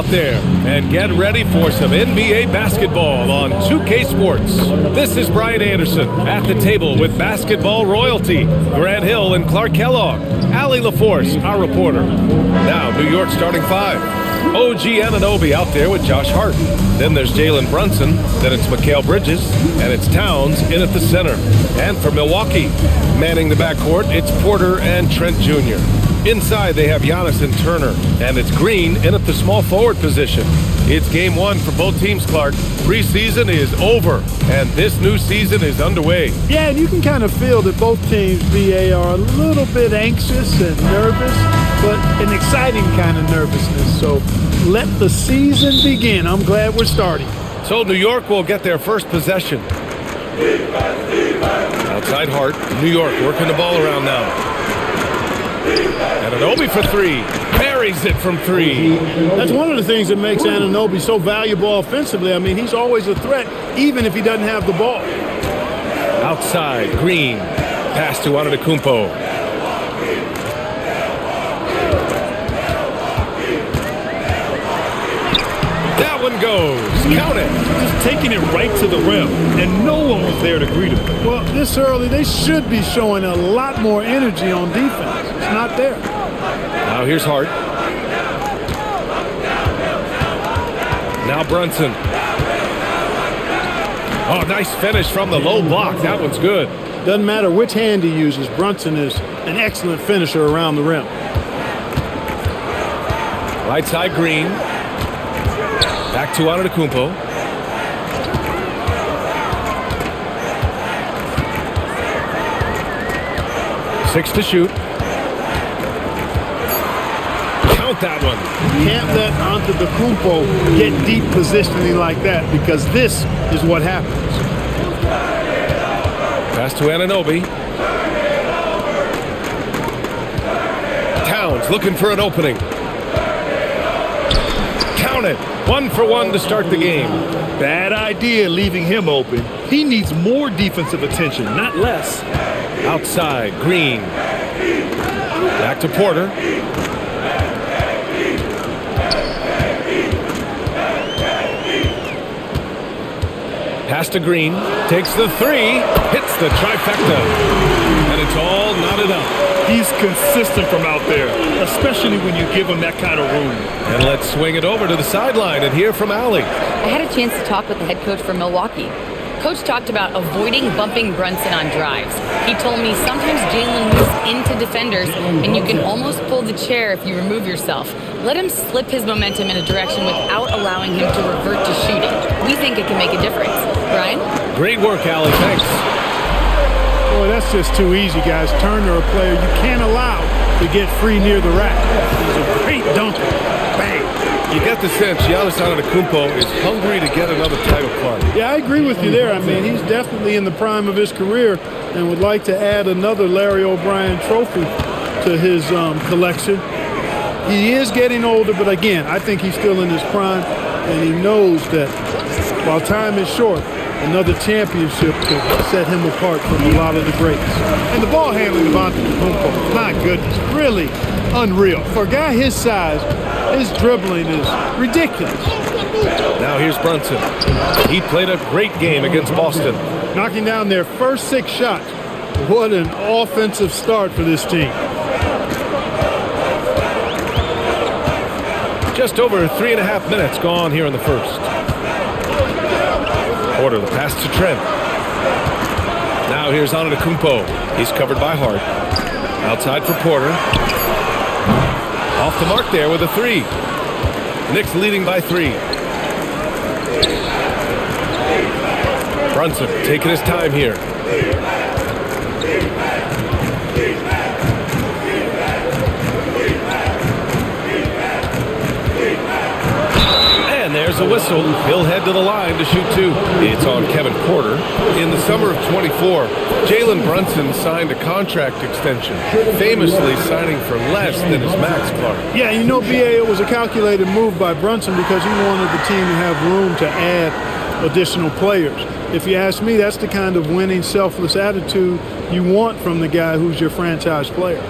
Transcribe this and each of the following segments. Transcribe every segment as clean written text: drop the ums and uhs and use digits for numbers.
out there and get ready for some NBA basketball on 2K Sports. This is Brian Anderson at the table with basketball royalty, Grant Hill and Clark Kellogg, Allie LaForce, our reporter. Now, New York starting five. OG Anunoby out there with Josh Hart. Then there's Jalen Brunson. Then it's Mikal Bridges. And it's Towns in at the center. And for Milwaukee, manning the backcourt, it's Porter and Trent Jr. Inside, they have Giannis and Turner. And it's Green in at the small forward position. It's game one for both teams, Clark. Preseason is over, and this new season is underway. Yeah, and you can kind of feel that both teams, BA, are a little bit anxious and nervous, but an exciting kind of nervousness. So let the season begin. I'm glad we're starting. So New York will get their first possession. Outside Hart, New York working the ball around now. Anunoby for three. Buries it from three. That's one of the things that makes Anunoby so valuable offensively. I mean, he's always a threat, even if he doesn't have the ball. Outside, Green. Pass to Antetokounmpo. That one goes. Count it. Just taking it right to the rim, and no one was there to greet him. Well, this early, they should be showing a lot more energy on defense. It's not there. Now here's Hart. Now Brunson. Oh, nice finish from the low block. That one's good. Doesn't matter which hand he uses. Brunson is an excellent finisher around the rim. Right side, Green. Back to Antetokounmpo. Six to shoot. Count that one. You can't let Antetokounmpo get deep positioning like that, because this is what happens. Pass to Anunoby. Towns looking for an opening. Count it. 1 for 1 to start the game. Bad idea leaving him open. He needs more defensive attention, not less. Outside, Green. Back to Porter. Pass to Green. Takes the three. Hits the trifecta. And it's all knotted up. He's consistent from out there, especially when you give him that kind of room. And let's swing it over to the sideline and hear from Allie. I had a chance to talk with the head coach for Milwaukee. Coach talked about avoiding bumping Brunson on drives. He told me sometimes Jalen moves into defenders and you can almost pull the chair if you remove yourself. Let him slip his momentum in a direction without allowing him to revert to shooting. We think it can make a difference. Brian? Great work, Allie. Thanks. Boy, that's just too easy, guys. Turner, a player you can't allow to get free near the rack. He's a great dunker. Bang. You get the sense Giannis Antetokounmpo is hungry to get another title, Clark. Yeah, I agree with you there. I mean, he's definitely in the prime of his career and would like to add another Larry O'Brien trophy to his collection. He is getting older, but again, I think he's still in his prime, and he knows that while time is short, another championship could set him apart from a lot of the greats. And the ball handling of Antetokounmpo, my goodness, really unreal. For a guy his size, his dribbling is ridiculous. Now here's Brunson. He played a great game against Boston. Knocking down their first 6 shots. What an offensive start for this team. Just over 3.5 minutes gone here in the first. Porter, the pass to Trent. Now here's Antetokounmpo. He's covered by Hart. Outside for Porter. Off the mark there with a three. Knicks leading by 3. Brunson taking his time here. And there's a whistle. He'll head to the line to shoot 2. It's on Kevin Porter. In the summer of 24, Jalen Brunson signed a contract extension, famously signing for less than his max, Clark. Yeah, you know, BA, it was a calculated move by Brunson because he wanted the team to have room to add additional players. If you ask me, that's the kind of winning, selfless attitude you want from the guy who's your franchise player.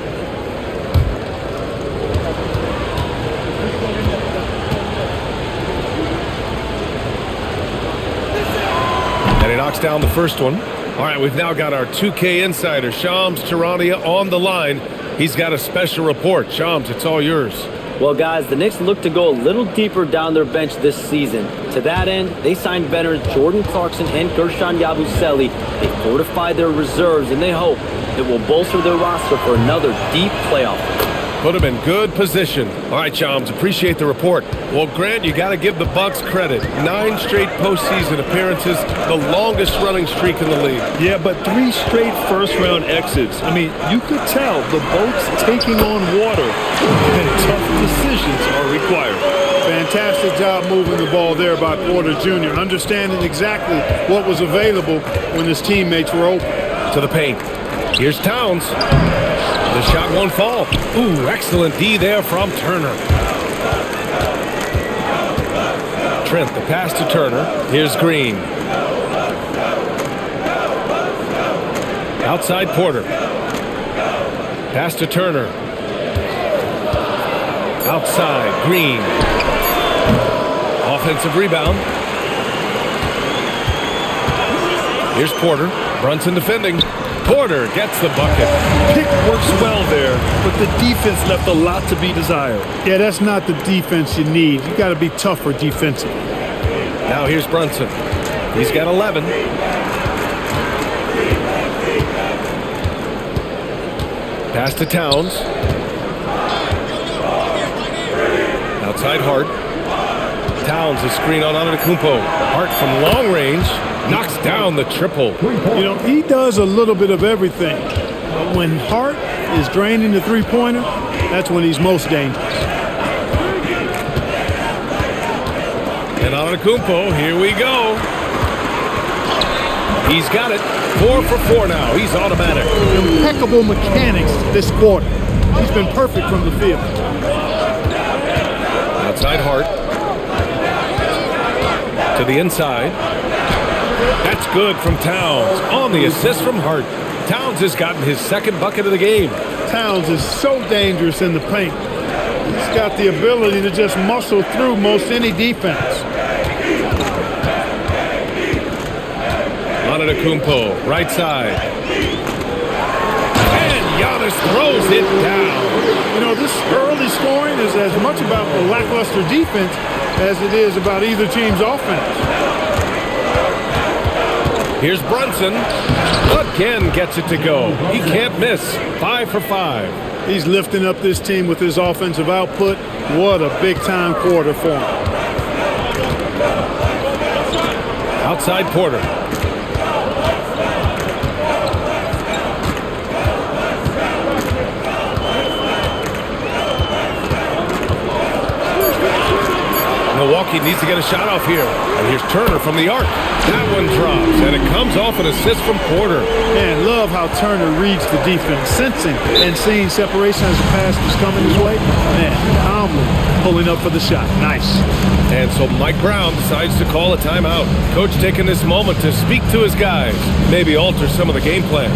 knocks down the first one. All right, we've now got our 2K insider, Shams Charania, on the line. He's got a special report. Shams, it's all yours. Well, guys, the Knicks look to go a little deeper down their bench this season. To that end, they signed veterans Jordan Clarkson and Gershon Yabusele. They fortified their reserves, and they hope it will bolster their roster for another deep playoff. Put him in good position. All right, Shams, appreciate the report. Well, Grant, you got to give the Bucks credit. 9 straight postseason appearances, the longest running streak in the league. Yeah, but 3 straight first-round exits. I mean, you could tell the boat's taking on water, and tough decisions are required. Fantastic job moving the ball there by Porter Jr., understanding exactly what was available when his teammates were open. To the paint. Here's Towns. The shot won't fall. Ooh, excellent D there from Turner. Trent, the pass to Turner. Here's Green. Outside Porter. Pass to Turner. Outside Green. Offensive rebound. Here's Porter. Brunson defending. Porter gets the bucket. Pick works well there, but the defense left a lot to be desired. Yeah, that's not the defense you need. You got to be tougher defensively. Now here's Brunson. He's got 11. Pass to Towns. Outside Hart. Towns is screen on Antetokounmpo. Hart from long range knocks down the triple. You know, he does a little bit of everything. But when Hart is draining the three-pointer, that's when he's most dangerous. And Antetokounmpo, here we go. He's got it. 4 for 4 now. He's automatic. Impeccable mechanics this quarter. He's been perfect from the field. Outside Hart. To the inside. That's good from Towns. On the assist from Hart. Towns has gotten his second bucket of the game. Towns is so dangerous in the paint. He's got the ability to just muscle through most any defense. Antetokounmpo, right side. And Giannis throws it down. You know, this early scoring is as much about the lackluster defense as it is about either team's offense. Here's Brunson. Again gets it to go. He can't miss. 5 for 5. He's lifting up this team with his offensive output. What a big-time quarter for him. Outside Porter. Milwaukee needs to get a shot off here. And here's Turner from the arc. That one drops, and it comes off an assist from Porter. Man, love how Turner reads the defense, sensing and seeing separation as the pass is coming his way. Man, calmly pulling up for the shot. Nice. And so Mike Brown decides to call a timeout. Coach taking this moment to speak to his guys, maybe alter some of the game plan.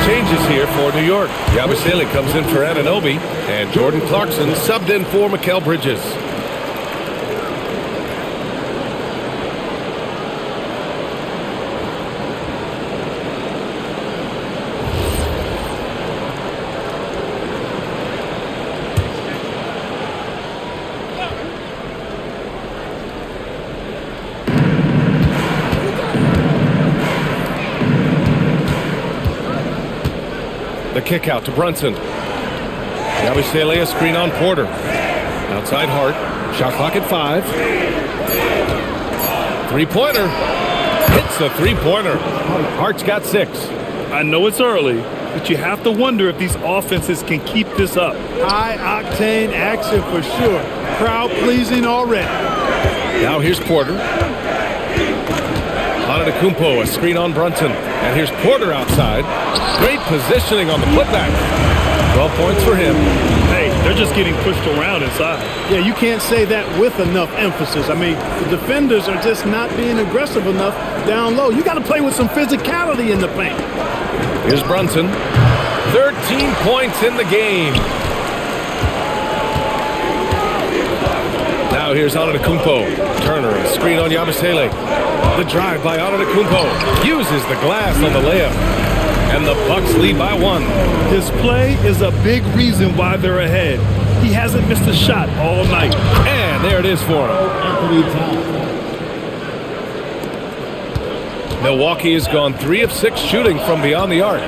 Changes here for New York. Yabusele comes in for Anunoby, and Jordan Clarkson subbed in for Mikal Bridges. The kick out to Brunson. Yabusele, a screen on Porter. Outside Hart. Shot clock at 5. Three-pointer. Hits the three-pointer. Hart's got 6. I know it's early, but you have to wonder if these offenses can keep this up. High-octane action for sure. Crowd-pleasing already. Now here's Porter. Antetokounmpo, a screen on Brunson. And here's Porter outside. Great positioning on the putback. 12 points for him. Hey, they're just getting pushed around inside. Yeah, you can't say that with enough emphasis. I mean, the defenders are just not being aggressive enough down low. You got to play with some physicality in the paint. Here's Brunson. 13 points in the game. Now here's Antetokounmpo. Turner, a screen on Yabusele. The drive by Antetokounmpo. Uses the glass on the layup. And the Bucks lead by 1. His play is a big reason why they're ahead. He hasn't missed a shot all night. And there it is for him. Milwaukee has gone 3 of 6 shooting from beyond the arc.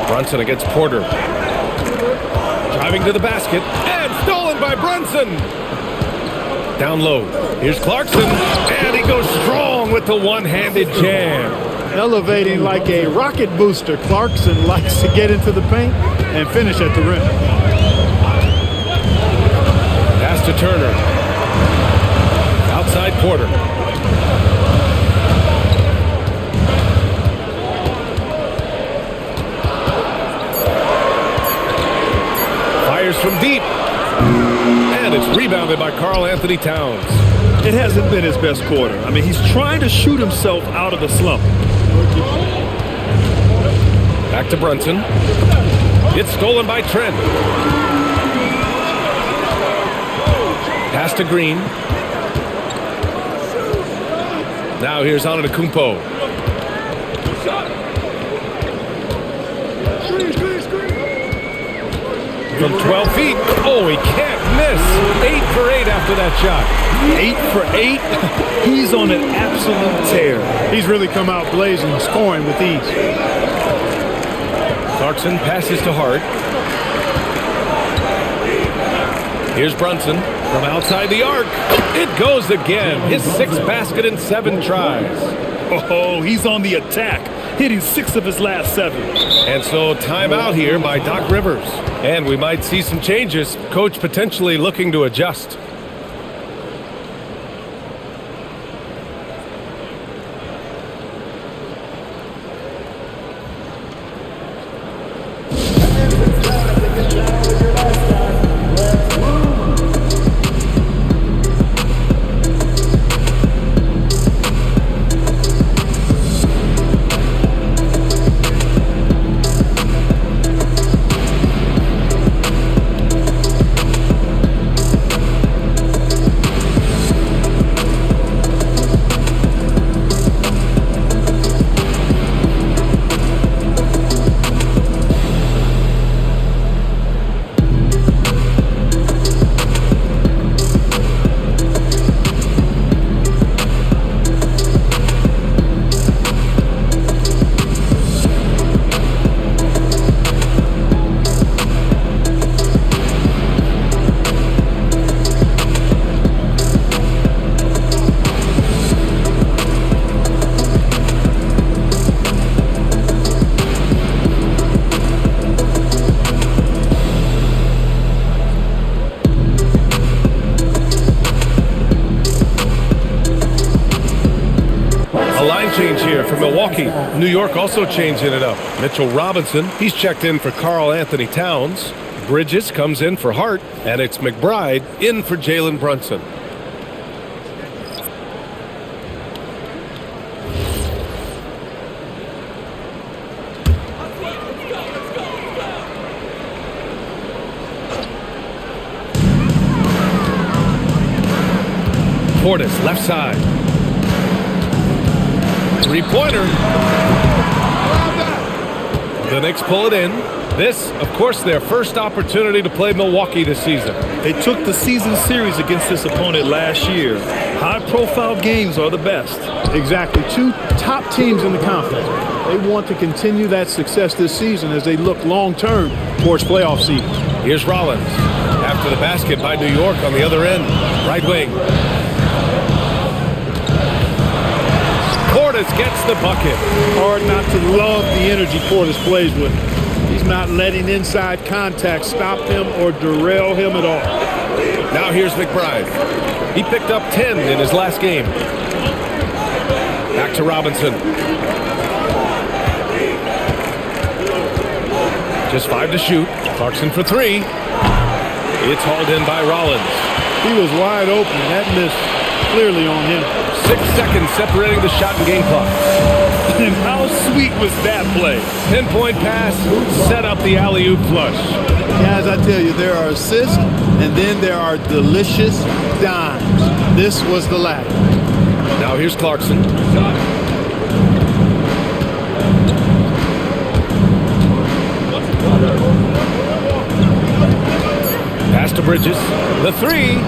Brunson against Porter. Driving to the basket. And stolen by Brunson. Down low. Here's Clarkson. And he goes strong with the one-handed jam. Elevating like a rocket booster, Clarkson likes to get into the paint and finish at the rim. Pass to Turner. Outside Porter. Fires from deep. And it's rebounded by Karl Anthony Towns. It hasn't been his best quarter. I mean, he's trying to shoot himself out of the slump. Back to Brunson. It's stolen by Trent. Pass to Green. Now here's Antetokounmpo. From 12 feet. Oh, he can't miss. 8 for 8 after that shot. 8 for 8. He's on an absolute tear. He's really come out blazing, scoring with ease. Clarkson passes to Hart. Here's Brunson from outside the arc. It goes again. His 6th basket in 7 tries. Oh, he's on the attack, hitting 6 of his last 7. And so timeout here by Doc Rivers. And we might see some changes. Coach potentially looking to adjust. Change here for Milwaukee. New York also changing it up. Mitchell Robinson, he's checked in for Karl Anthony Towns. Bridges comes in for Hart, and it's McBride in for Jalen Brunson. Portis, left side. Three-pointer. The Knicks pull it in. This, of course, their first opportunity to play Milwaukee this season. They took the season series against this opponent last year. High-profile games are the best. Exactly. 2 top teams in the conference. They want to continue that success this season as they look long-term towards playoff seeding. Here's Rollins. After the basket by New York on the other end. Right wing. Portis gets the bucket. Hard not to love the energy Portis plays with. He's not letting inside contact stop him or derail him at all. Now here's McBride. He picked up 10 in his last game. Back to Robinson. Just 5 to shoot. Clarkson for 3. It's hauled in by Rollins. He was wide open. That miss clearly on him. 6 seconds separating the shot and game clock. And how sweet was that play? Pinpoint pass, set up the alley-oop flush. Guys, I tell you, there are assists, and then there are delicious dimes. This was the latter. Now here's Clarkson. Pass to Bridges. The 3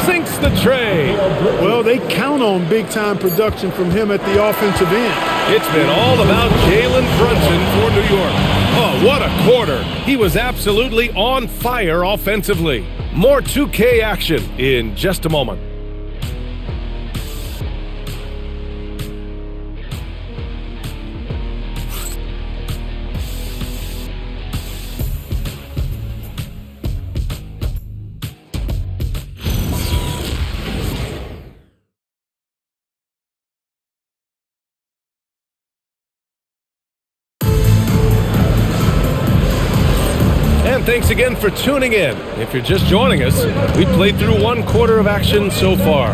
sinks the tray. Well, they count on big-time production from him at the offensive end. It's been all about Jalen Brunson for New York. Oh, what a quarter. He was absolutely on fire offensively. More 2K action in just a moment. Thanks again for tuning in. If you're just joining us, we played through 1 quarter of action so far.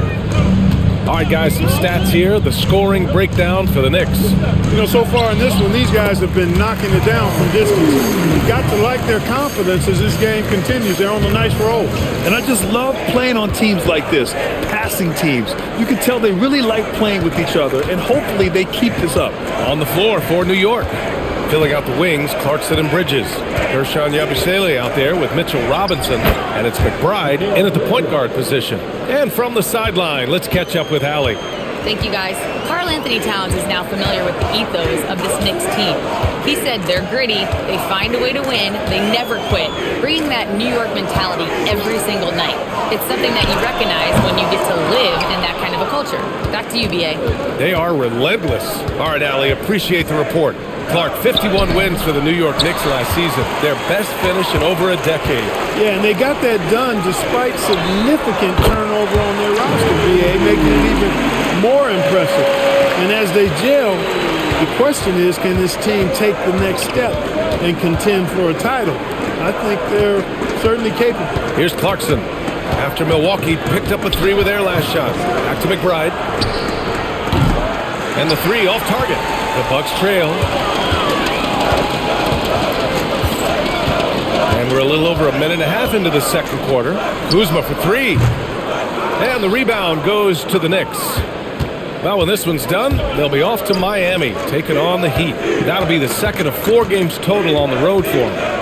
All right, guys, some stats here. The scoring breakdown for the Knicks. You know, so far in this one, these guys have been knocking it down from distance. You've got to like their confidence as this game continues. They're on a nice roll. And I just love playing on teams like this, passing teams. You can tell they really like playing with each other, and hopefully they keep this up. On the floor for New York. Filling out the wings, Clarkson and Bridges. Gershon Yabusele out there with Mitchell Robinson, and it's McBride in at the point guard position. And from the sideline, let's catch up with Allie. Thank you, guys. Karl Anthony Towns is now familiar with the ethos of this Knicks team. He said they're gritty, they find a way to win, they never quit, bringing that New York mentality every single night. It's something that you recognize when you get to live in that kind of a culture. Back to you, B.A. They are relentless. All right, Allie, appreciate the report. Clark, 51 wins for the New York Knicks last season. Their best finish in over a decade. Yeah, and they got that done despite significant turnover on their roster, B.A., making it even more impressive. And as they gel, the question is, can this team take the next step and contend for a title? I think they're certainly capable. Here's Clarkson. After Milwaukee picked up a 3 with their last shot. Back to McBride. And the 3 off target. The Bucks trail. And we're a little over a minute and a half into the second quarter. Kuzma for 3. And the rebound goes to the Knicks. Well, when this one's done, they'll be off to Miami, taking on the Heat. That'll be the second of 4 games total on the road for them.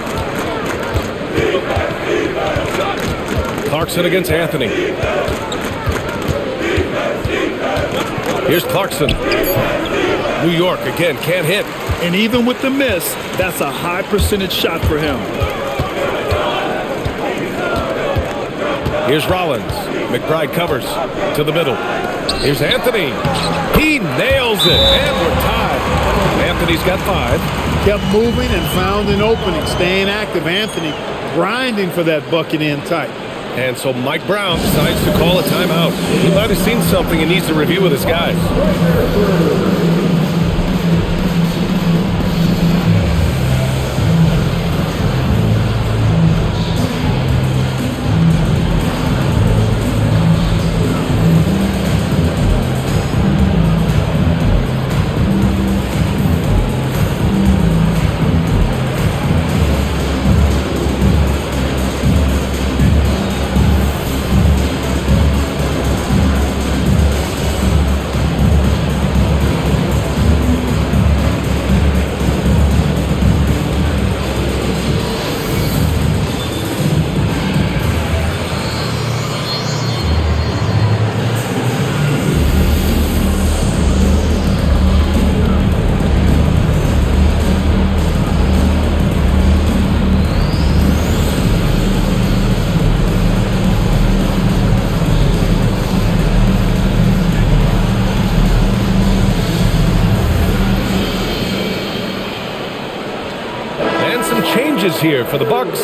Clarkson against Anthony. Here's Clarkson. New York again, can't hit. And even with the miss, that's a high percentage shot for him. Here's Rollins. McBride covers to the middle. Here's Anthony. He nails it, and we're tied. Anthony's got 5. Kept moving and found an opening, staying active. Anthony grinding for that bucket in tight. And so Mike Brown decides to call a timeout. He might have seen something and needs to review with his guys. Bridges here for the Bucks.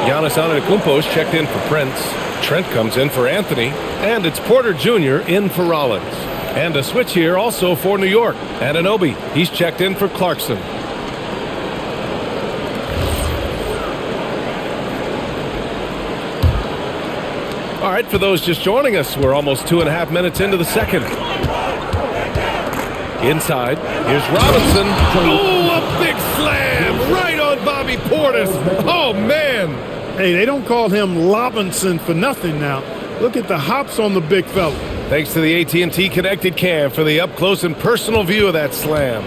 Giannis Antetokounmpo's checked in for Prince. Trent comes in for Anthony. And it's Porter Jr. in for Rollins. And a switch here also for New York. Anunoby, he's checked in for Clarkson. All right, for those just joining us, we're almost 2.5 minutes into the second. Inside, here's Robinson. Oh, a big slam right on Bobby Portis. Oh, man. Hey, they don't call him Robinson for nothing now. Look at the hops on the big fella. Thanks to the AT&T Connected Cam for the up-close and personal view of that slam.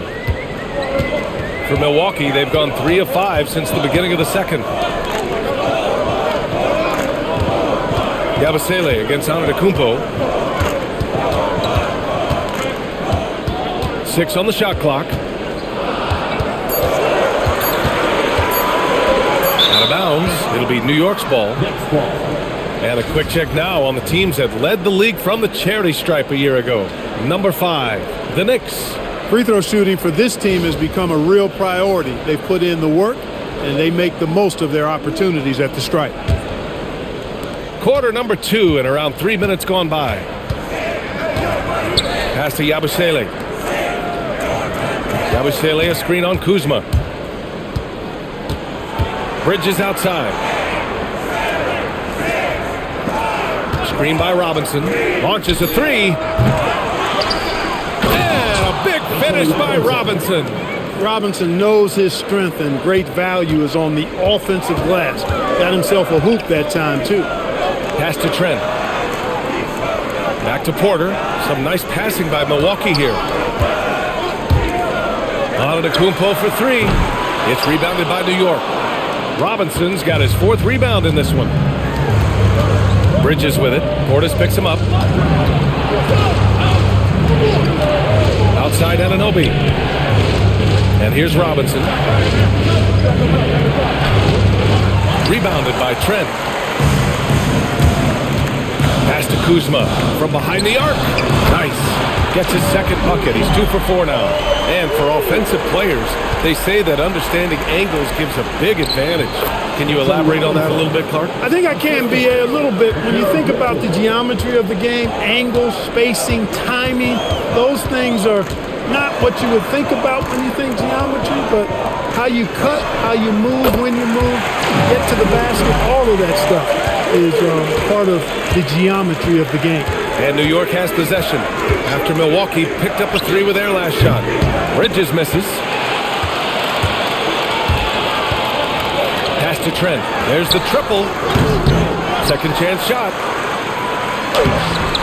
For Milwaukee, they've gone 3 of 5 since the beginning of the second. Yabusele against Antetokounmpo. 6 on the shot clock. Out of bounds. It'll be New York's ball. And a quick check now on the teams that led the league from the charity stripe a year ago. Number 5, the Knicks. Free throw shooting for this team has become a real priority. They've put in the work, and they make the most of their opportunities at the stripe. Quarter number 2 and around 3 minutes gone by. Pass to Yabusele. Yabusele a screen on Kuzma. Bridges outside. Screen by Robinson. Launches a 3. And a big finish by Robinson. Robinson knows his strength, and great value is on the offensive glass. Got himself a hoop that time, too. Pass to Trent. Back to Porter. Some nice passing by Milwaukee here. Antetokounmpo for 3. It's rebounded by New York. Robinson's got his 4th rebound in this one. Bridges with it. Portis picks him up. Outside Anunoby. And here's Robinson. Rebounded by Trent. Pass to Kuzma from behind the arc. Nice. Gets his 2nd bucket. He's 2 for 4 now. And for offensive players, they say that understanding angles gives a big advantage. Can you elaborate on that a little bit, Clark? I think I can, B.A., a little bit. When you think about the geometry of the game, angles, spacing, timing, those things are not what you would think about when you think geometry, but how you cut, how you move, when you move, get to the basket, all of that stuff is part of the geometry of the game. And New York has possession after Milwaukee picked up a 3 with their last shot. Bridges misses. Pass to Trent. There's the triple. Second chance shot.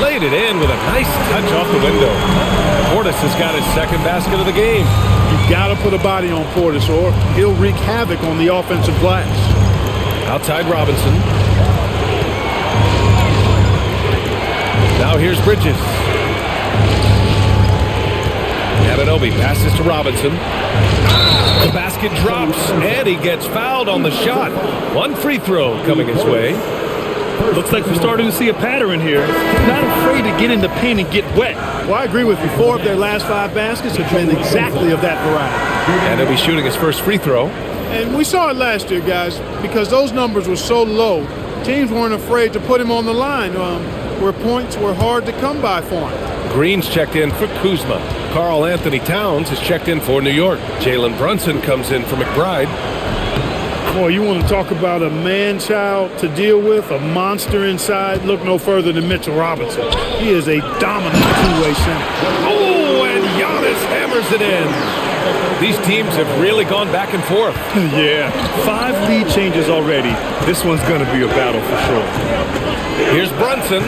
Laid it in with a nice touch off the window. Portis has got his 2nd basket of the game. You've got to put a body on Portis or he'll wreak havoc on the offensive glass. Outside Robinson. Now here's Bridges. Anunoby passes to Robinson. The basket drops, and he gets fouled on the shot. 1 free throw coming his way. Looks like we're starting to see a pattern here. Not afraid to get in the paint and get wet. Well, I agree with you. 4 of their last 5 baskets have been exactly of that variety. And he'll be shooting his first free throw. And we saw it last year, guys, because those numbers were so low. Teams weren't afraid to put him on the line where points were hard to come by for him. Green's checked in for Kuzma. Karl Anthony Towns is checked in for New York. Jalen Brunson comes in for McBride. Boy, you want to talk about a man-child to deal with, a monster inside? Look no further than Mitchell Robinson. He is a dominant two-way center. Oh, and Giannis hammers it in. These teams have really gone back and forth. Yeah, 5 lead changes already. This one's going to be a battle for sure. Here's Brunson.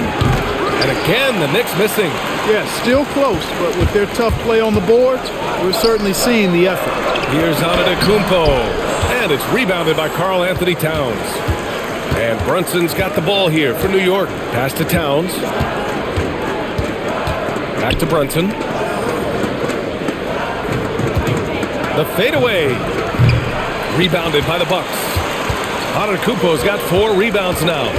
And again, the Knicks missing. Yeah, still close, but with their tough play on the boards, we're certainly seeing the effort. Here's Antetokounmpo. And it's rebounded by Karl Anthony Towns. And Brunson's got the ball here for New York. Pass to Towns. Back to Brunson. The fadeaway. Rebounded by the Bucks. Antetokounmpo's got 4 rebounds now.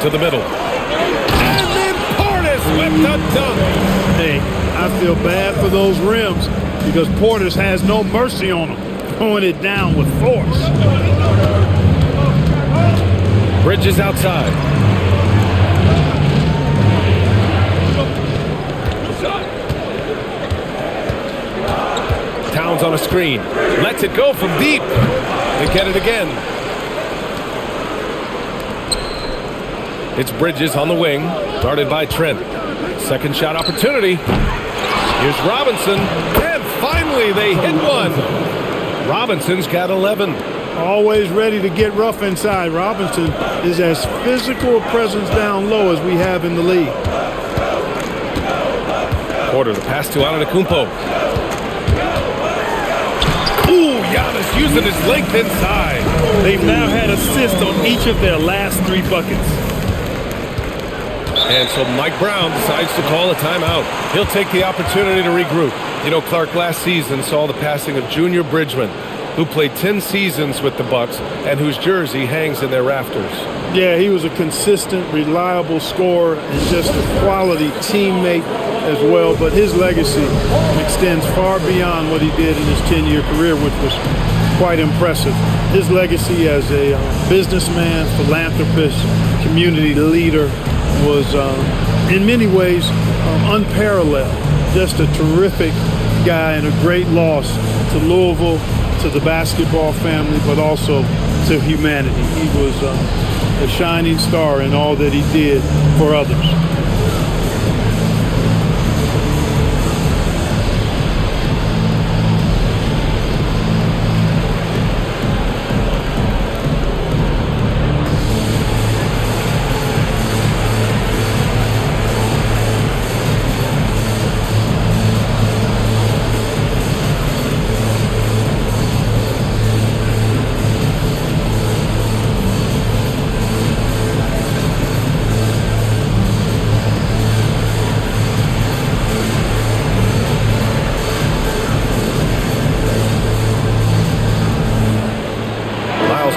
To the middle. And then Portis with the dunk. Hey, I feel bad for those rims because Portis has no mercy on them, throwing it down with force. Bridges outside. Towns on a screen. Lets it go from deep. They get it again. It's Bridges on the wing. Guarded by Trent. Second shot opportunity. Here's Robinson. And finally they hit one. Robinson's got 11. Always ready to get rough inside. Robinson is as physical a presence down low as we have in the league. Porter, the pass to Antetokounmpo. Ooh, Giannis using his length inside. They've now had assists on each of their last 3 buckets. And so Mike Brown decides to call a timeout. He'll take the opportunity to regroup. You know, Clark last season saw the passing of Junior Bridgman, who played 10 seasons with the Bucks and whose jersey hangs in their rafters. Yeah, he was a consistent, reliable scorer and just a quality teammate as well. But his legacy extends far beyond what he did in his 10-year career, which was quite impressive. His legacy as a businessman, philanthropist, community leader was in many ways unparalleled. Just a terrific guy and a great loss to Louisville, to the basketball family, but also to humanity. He was a shining star in all that he did for others.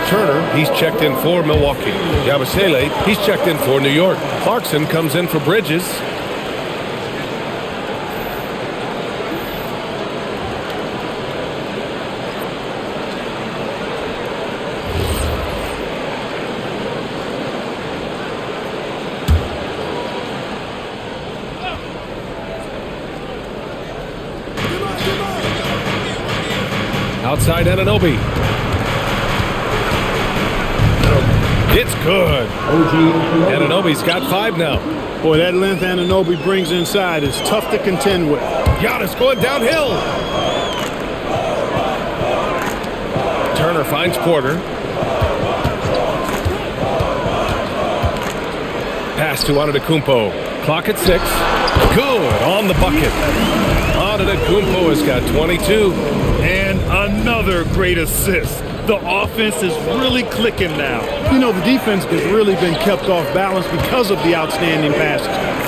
Turner, he's checked in for Milwaukee. Yabusele, he's checked in for New York. Clarkson comes in for Bridges. Outside Anunoby. It's good. Anunoby's got 5 now. Boy, that length Anunoby brings inside is tough to contend with. Giannis going downhill. Turner finds Porter. Pass to Antetokounmpo. Clock at 6. Good on the bucket. Antetokounmpo has got 22. And another great assist. The offense is really clicking now. You know, the defense has really been kept off balance because of the outstanding passes.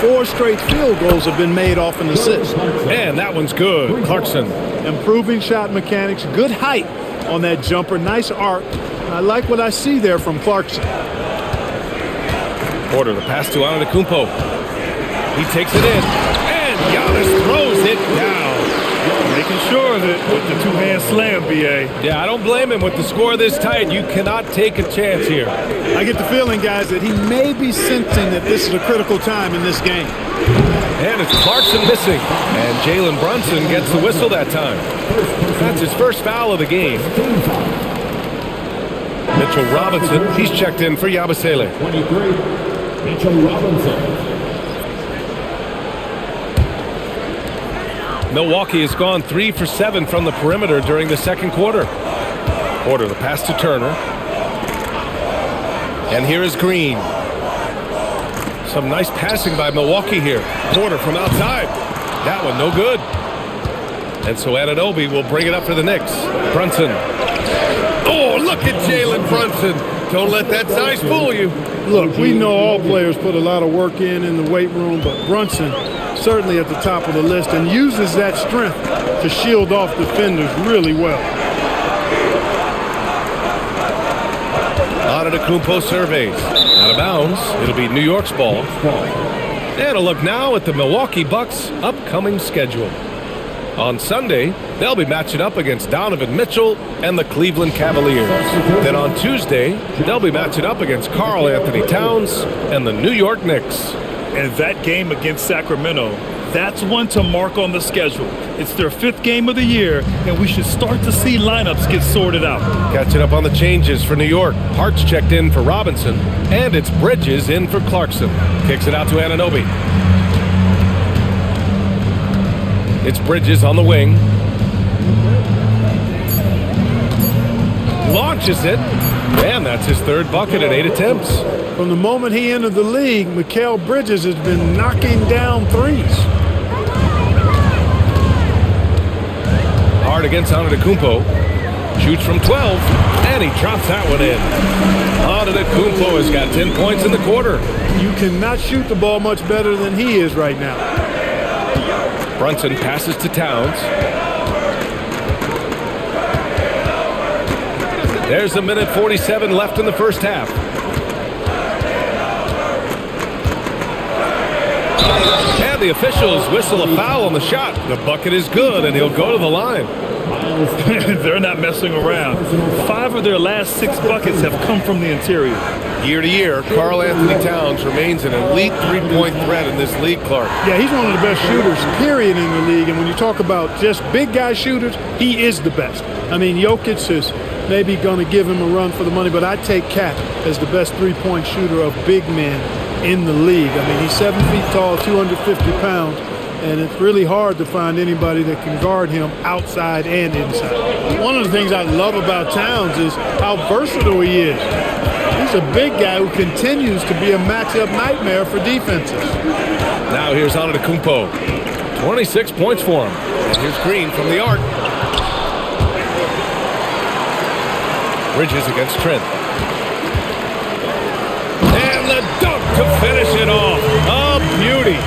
4 straight field goals have been made off an assist. And that one's good. Clarkson. Improving shot mechanics, good height on that jumper, nice arc. I like what I see there from Clarkson. Porter, the pass to Antetokounmpo. He takes it in. And Giannis throws it down. Making sure of it with the 2-hand slam, B.A. Yeah, I don't blame him with the score this tight. You cannot take a chance here. I get the feeling, guys, that he may be sensing that this is a critical time in this game. And it's Clarkson missing. And Jalen Brunson gets the whistle that time. That's his first foul of the game. Mitchell Robinson, he's checked in for Yabusele. 23, Mitchell Robinson. Milwaukee has gone 3 for 7 from the perimeter during the second quarter. Porter, the pass to Turner. And here is Green. Some nice passing by Milwaukee here. Porter from outside. That one no good. And so Anunoby will bring it up for the Knicks. Brunson. Oh, look at Jalen Brunson. Don't let that size fool you. Look, we know all players put a lot of work in the weight room, but Brunson certainly at the top of the list and uses that strength to shield off defenders really well. Antetokounmpo surveys. Out of bounds. It'll be New York's ball. And a look now at the Milwaukee Bucks' upcoming schedule. On Sunday, they'll be matching up against Donovan Mitchell and the Cleveland Cavaliers. Then on Tuesday, they'll be matching up against Karl Anthony Towns and the New York Knicks. And that game against Sacramento, that's one to mark on the schedule. It's their 5th game of the year, and we should start to see lineups get sorted out. Catching up on the changes for New York. Hart's checked in for Robinson, and it's Bridges in for Clarkson. Kicks it out to Anunoby. It's Bridges on the wing. Launches it, and that's his 3rd bucket in 8 attempts. From the moment he entered the league, Mikal Bridges has been knocking down threes. Hard against Antetokounmpo. Shoots from 12, and he drops that one in. Antetokounmpo has got 10 points in the quarter. You cannot shoot the ball much better than he is right now. Brunson passes to Towns. There's a minute 47 left in the first half. And the officials whistle a foul on the shot. The bucket is good, and he'll go to the line. They're not messing around. 5 of their last 6 buckets have come from the interior. Year to year, Karl Anthony Towns remains an elite three-point threat in this league, Clark. Yeah, he's one of the best shooters, period, in the league. And when you talk about just big guy shooters, he is the best. I mean, Jokic is maybe going to give him a run for the money, but I take Cat as the best three-point shooter of big men in the league. I mean, he's 7 feet tall, 250 pounds, and it's really hard to find anybody that can guard him outside and inside. One of the things I love about Towns is how versatile he is. He's a big guy who continues to be a matchup nightmare for defenses. Now here's Antetokounmpo. 26 points for him. And here's Green from the arc. Bridges against Trent. And the dunk to finish it off. A beauty.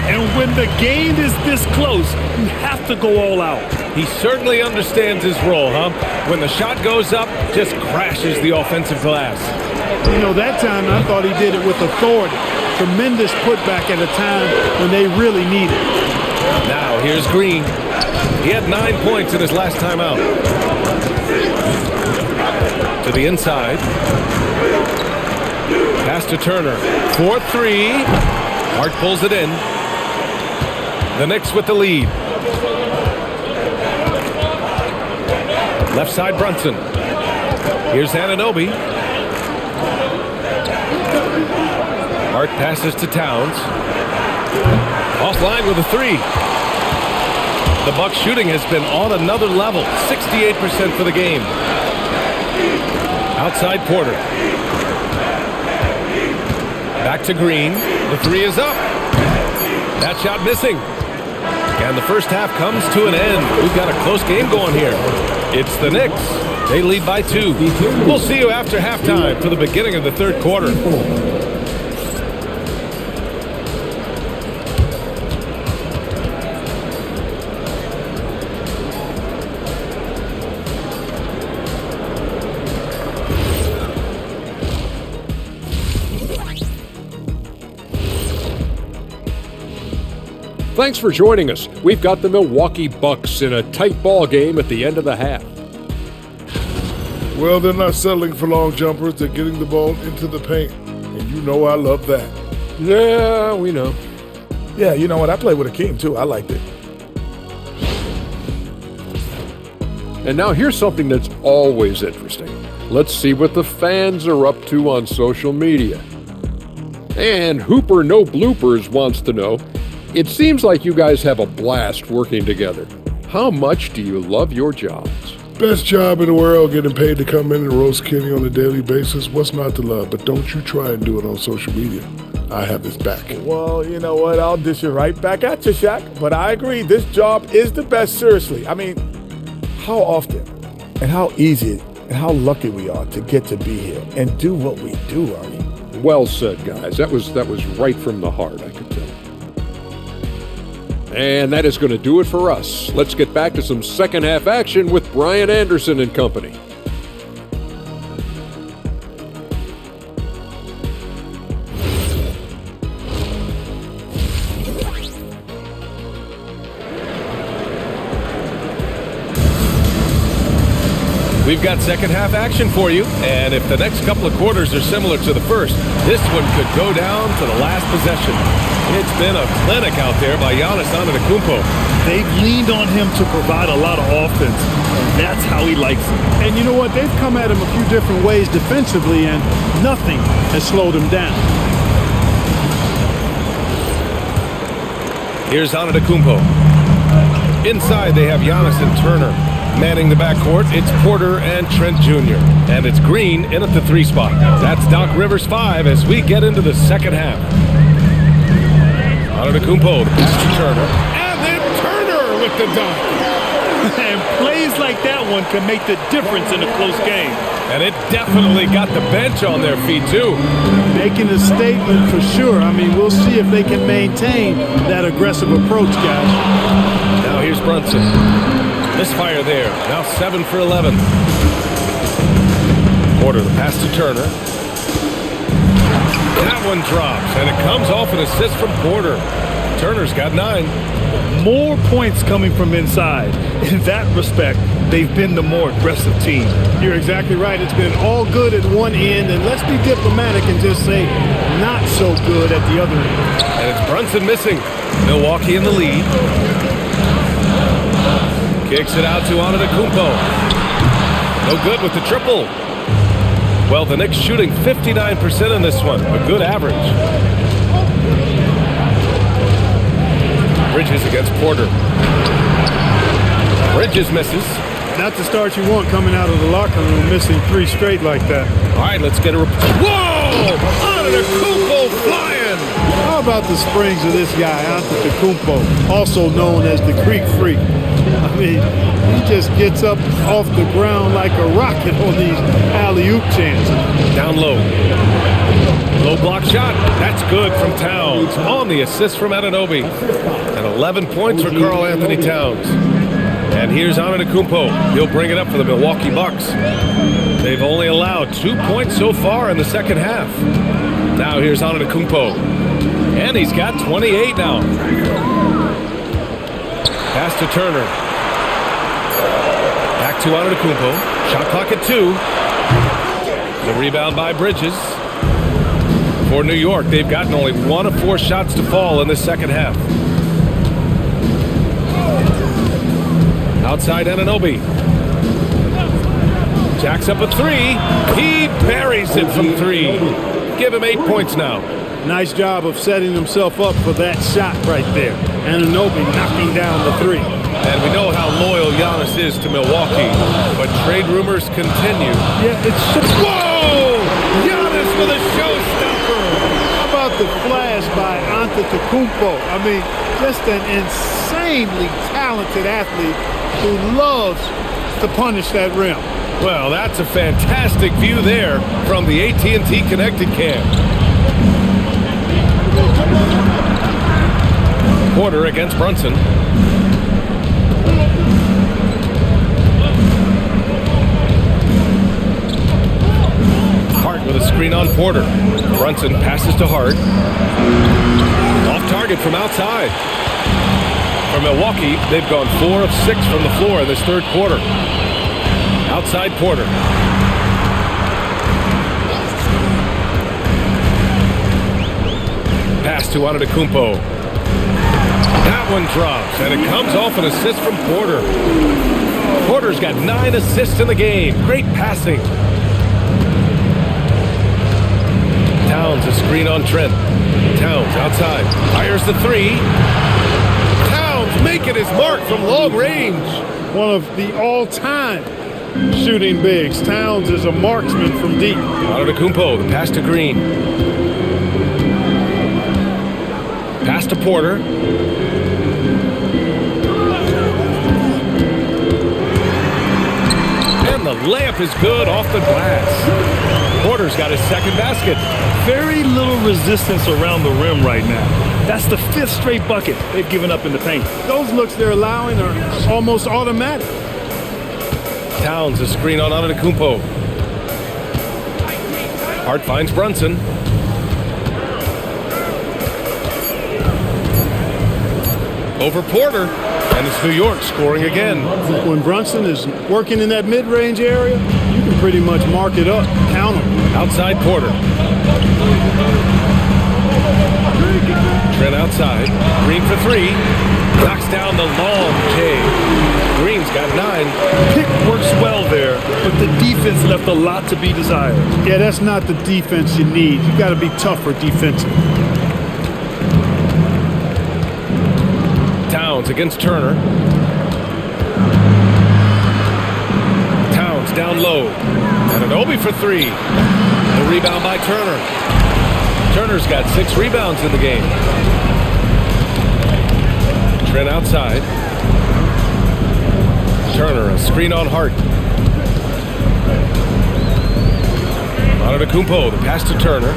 And when the game is this close, you have to go all out. He certainly understands his role, huh? When the shot goes up, just crashes the offensive glass. You know, that time I thought he did it with authority. Tremendous putback at a time when they really need it. Now here's Green. He had 9 points in his last time out. To the inside. Pass to Turner. 4-3. Hart pulls it in. The Knicks with the lead. Left side Brunson. Here's Anunoby. Hart passes to Towns. Offline with a 3. The Bucks shooting has been on another level. 68% for the game. Outside Porter. Back to Green. The 3 is up. That shot missing. And the first half comes to an end. We've got a close game going here. It's the Knicks. They lead by 2. We'll see you after halftime for the beginning of the third quarter. Thanks for joining us. We've got the Milwaukee Bucks in a tight ball game at the end of the half. Well, they're not settling for long jumpers. They're getting the ball into the paint. And you know I love that. Yeah, we know. Yeah, you know what? I played with Akeem, too. I liked it. And now here's something that's always interesting. Let's see what the fans are up to on social media. And Hooper No Bloopers wants to know, it seems like you guys have a blast working together. How much do you love your jobs? Best job in the world, getting paid to come in and roast Kenny on a daily basis. What's not to love? But don't you try and do it on social media. I have his back. Well, you know what? I'll dish it right back at you, Shaq. But I agree, this job is the best, seriously. I mean, how often and how easy and how lucky we are to get to be here and do what we do, Arnie. Well said, guys. That was right from the heart, I could tell. And that is going to do it for us. Let's get back to some second half action with Brian Anderson and company. We've got second half action for you, and if the next couple of quarters are similar to the first, this one could go down to the last possession. It's been a clinic out there by Giannis Antetokounmpo. They've leaned on him to provide a lot of offense, and that's how he likes it. And you know what? They've come at him a few different ways defensively, and nothing has slowed him down. Here's Antetokounmpo. Inside, they have Giannis and Turner. Manning the backcourt, it's Porter and Trent Jr. And it's Green in at the 3 spot. That's Doc Rivers 5 as we get into the second half. Antetokounmpo, the pass to Turner. And then Turner with the dunk. And plays like that one can make the difference in a close game. And it definitely got the bench on their feet, too. Making a statement for sure. I mean, we'll see if they can maintain that aggressive approach, guys. Now here's Brunson. Misfire there. Now 7 for 11. Porter, the pass to Turner. That one drops, and it comes off an assist from Porter. Turner's got 9. More points coming from inside. In that respect, they've been the more aggressive team. You're exactly right. It's been all good at one end, and let's be diplomatic and just say not so good at the other end. And it's Brunson missing. Milwaukee in the lead. Kicks it out to Antetokounmpo. No good with the triple. Well, the Knicks shooting 59% in this one. A good average. Bridges against Porter. Bridges misses. Not the start you want coming out of the locker room, missing 3 straight like that. All right, let's get a... Whoa! Antetokounmpo flying! How about the springs of this guy, Antetokounmpo, also known as the Greek Freak? I mean, he just gets up off the ground like a rocket on these alley-oop chances. Down low. Low block shot. That's good from Towns. On the assist from Anunoby. And 11 points for Karl Anthony Towns. And here's Antetokounmpo. He'll bring it up for the Milwaukee Bucks. They've only allowed 2 points so far in the second half. Now here's Antetokounmpo. And he's got 28 now. Pass to Turner. Back to Antetokounmpo. Shot clock at 2. The rebound by Bridges. For New York, they've gotten only 1 of 4 shots to fall in the second half. Outside Anunoby. Jacks up a 3. He buries it from 3. Give him 8 points now. Nice job of setting himself up for that shot right there. Anunoby knocking down the 3. And we know how loyal Giannis is to Milwaukee, but trade rumors continue. Yeah, it's just... Whoa! Giannis with a showstopper! How about the flash by Antetokounmpo? I mean, just an insanely talented athlete who loves to punish that rim. Well, that's a fantastic view there from the AT&T Connected Cam. Porter against Brunson. Hart with a screen on Porter. Brunson passes to Hart. Off target from outside. For Milwaukee, they've gone 4 of 6 from the floor in this third quarter. Outside Porter. Pass to Antetokounmpo. That one drops, and it comes off an assist from Porter. Porter's got 9 assists in the game. Great passing. Towns a screen on Trent. Towns outside. Fires the 3. Towns making his mark from long range. One of the all-time shooting bigs. Towns is a marksman from deep. Antetokounmpo, the pass to Green. Pass to Porter. And the layup is good off the glass. Porter's got his second basket. Very little resistance around the rim right now. That's the 5th straight bucket they've given up in the paint. Those looks they're allowing are almost automatic. Towns a screen on Antetokounmpo. Hart finds Brunson. Over Porter. And And it's New York scoring again. When Brunson is working in that mid-range area, you can pretty much mark it up, count him. Outside Porter. Trent outside. Green for three. Knocks down the long K. Green's got 9. Pick works well there, but the defense left a lot to be desired. Yeah, that's not the defense you need. You got to be tougher defensively. Towns against Turner. Towns down low. And an Obi for 3. The rebound by Turner. Turner's got 6 rebounds in the game. Trent outside. Turner, a screen on Hart. Antetokounmpo, the pass to Turner.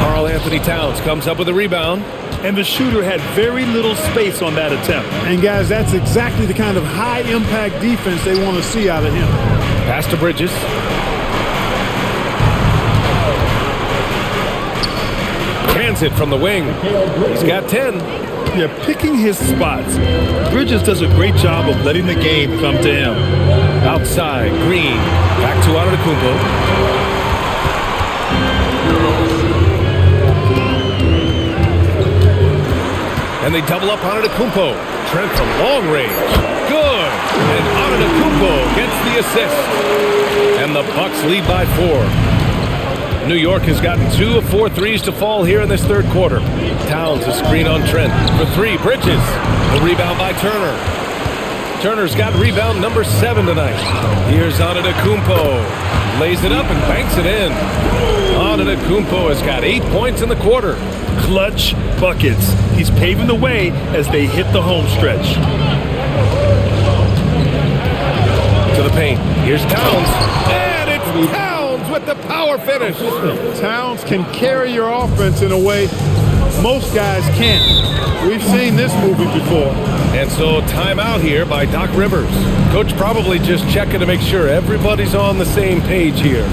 Karl Anthony Towns comes up with a rebound. And the shooter had very little space on that attempt. And guys, that's exactly the kind of high-impact defense they want to see out of him. Pass to Bridges. Transit from the wing. He's got 10. Yeah, picking his spots. Bridges does a great job of letting the game come to him. Outside, Green. Back to Antetokounmpo. And they double up Antetokounmpo. Trent from long range. Good. And Antetokounmpo gets the assist. And the Bucks lead by 4. New York has gotten 2 of 4 threes to fall here in this third quarter. Towns a screen on Trent. For 3, Bridges. The rebound by Turner. Turner's got rebound number 7 tonight. Here's Antetokounmpo. Lays it up and banks it in. Antetokounmpo has got 8 points in the quarter. Clutch buckets. He's paving the way as they hit the home stretch. To the paint. Here's Towns. And it's Towns with the power finish. Towns can carry your offense in a way most guys can't. We've seen this movie before. And so timeout here by Doc Rivers. Coach probably just checking to make sure everybody's on the same page here.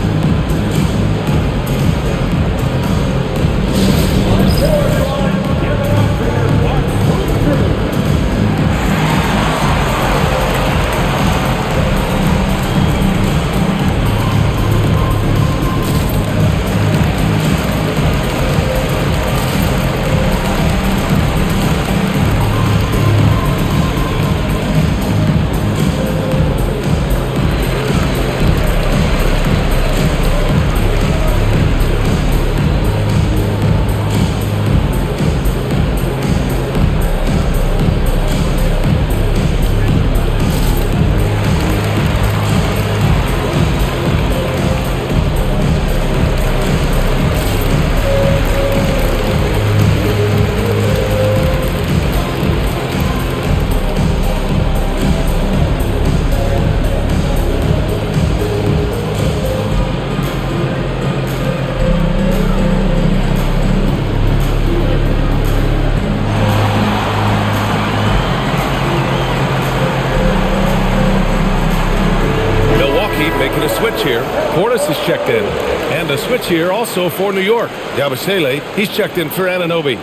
Here. Portis is checked in. And a switch here also for New York. Yabusele, he's checked in for Anunoby.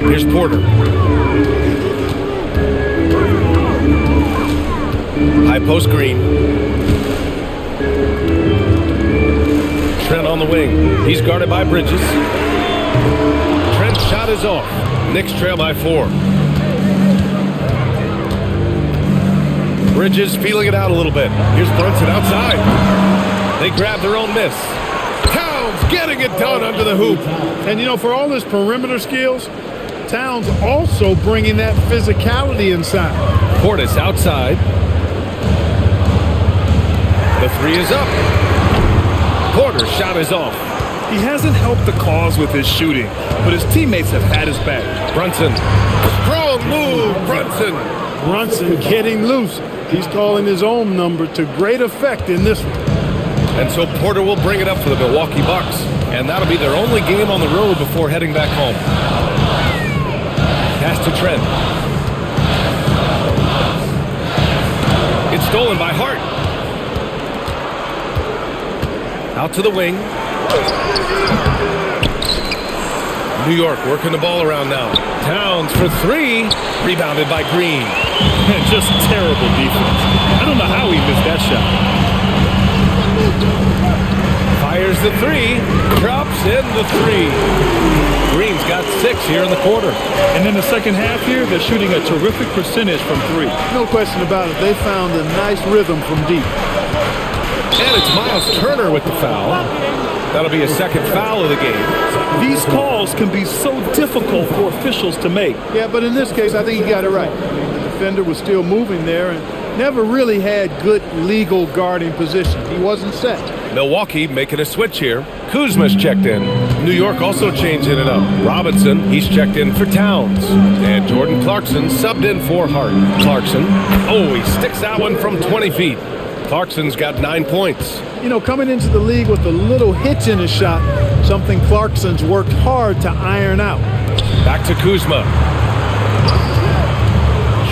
Here's Porter. High post Green. Trent on the wing. He's guarded by Bridges. Trent's shot is off. Knicks trail by 4. Bridges feeling it out a little bit. Here's Brunson outside. They grab their own miss. Towns getting it done under the hoop. And you know, for all his perimeter skills, Towns also bringing that physicality inside. Portis outside. The 3 is up. Porter's shot is off. He hasn't helped the cause with his shooting, but his teammates have had his back. Brunson. Strong move, Brunson. Brunson getting loose. He's calling his own number to great effect in this one. And so Porter will bring it up for the Milwaukee Bucks. And that'll be their only game on the road before heading back home. Pass to Trent. It's stolen by Hart. Out to the wing. New York working the ball around now. Towns for three. Rebounded by Green. Just terrible defense. I don't know how he missed that shot. Fires the three. Drops in the three. Green's got 6 here in the quarter. And in the second half here, they're shooting a terrific percentage from three. No question about it. They found a nice rhythm from deep. And it's Miles Turner with the foul. That'll be his second foul of the game. These calls can be so difficult for officials to make. Yeah, but in this case, I think he got it right. The defender was still moving there and never really had good legal guarding position. He wasn't set. Milwaukee making a switch here. Kuzma's checked in. New York also changing it up. Robinson, he's checked in for Towns. And Jordan Clarkson subbed in for Hart. Clarkson, oh, he sticks that one from 20 feet. Clarkson's got 9 points. You know, coming into the league with a little hitch in his shot, something Clarkson's worked hard to iron out. Back to Kuzma.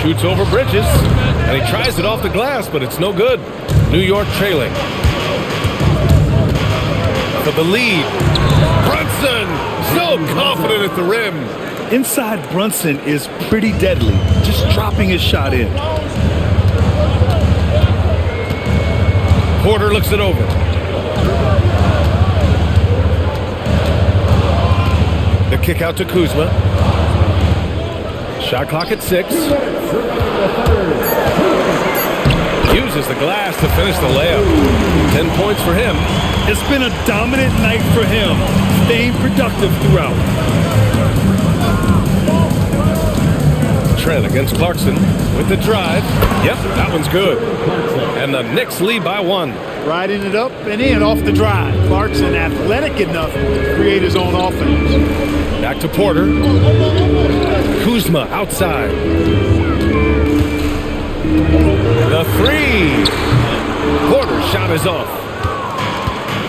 Shoots over Bridges, and he tries it off the glass, but it's no good. New York trailing. For the lead. Brunson, so confident at the rim. Inside Brunson is pretty deadly, just dropping his shot in. Porter looks it over. The kick out to Kuzma. Shot clock at 6. Uses the glass to finish the layup. 10 points for him. It's been a dominant night for him, staying productive throughout. Trent against Clarkson with the drive. Yep, that one's good. And the Knicks lead by 1. Riding it up and in off the drive. Clarkson athletic enough to create his own offense. Back to Porter. Kuzma outside. The 3. Porter's shot is off.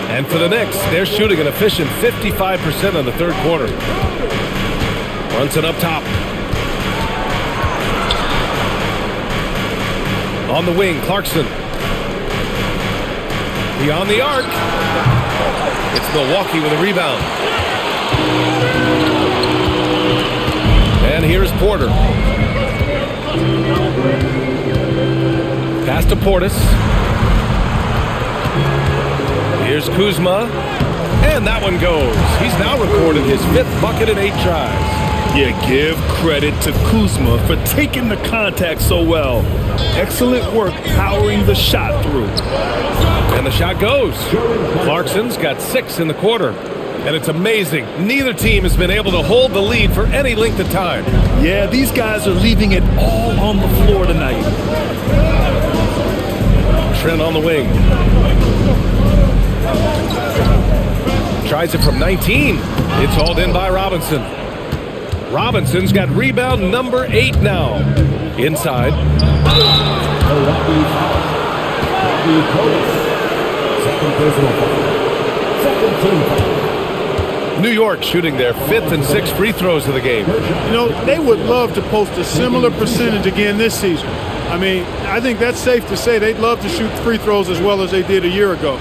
And for the Knicks, they're shooting an efficient 55% in the third quarter. Brunson up top. On the wing, Clarkson. Beyond the arc. It's Milwaukee with a rebound. And here's Porter. Pass to Portis. Here's Kuzma. And that one goes. He's now recorded his 5th bucket in 8 tries. Yeah, give credit to Kuzma for taking the contact so well. Excellent work powering the shot through. And the shot goes. Clarkson's got 6 in the quarter. And it's amazing. Neither team has been able to hold the lead for any length of time. Yeah, these guys are leaving it all on the floor tonight. Trent on the wing. Tries it from 19. It's hauled in by Robinson. Robinson's got rebound number 8 now. Inside. New York shooting their 5th and 6th free throws of the game. You know, they would love to post a similar percentage again this season. I mean, I think that's safe to say they'd love to shoot free throws as well as they did a year ago.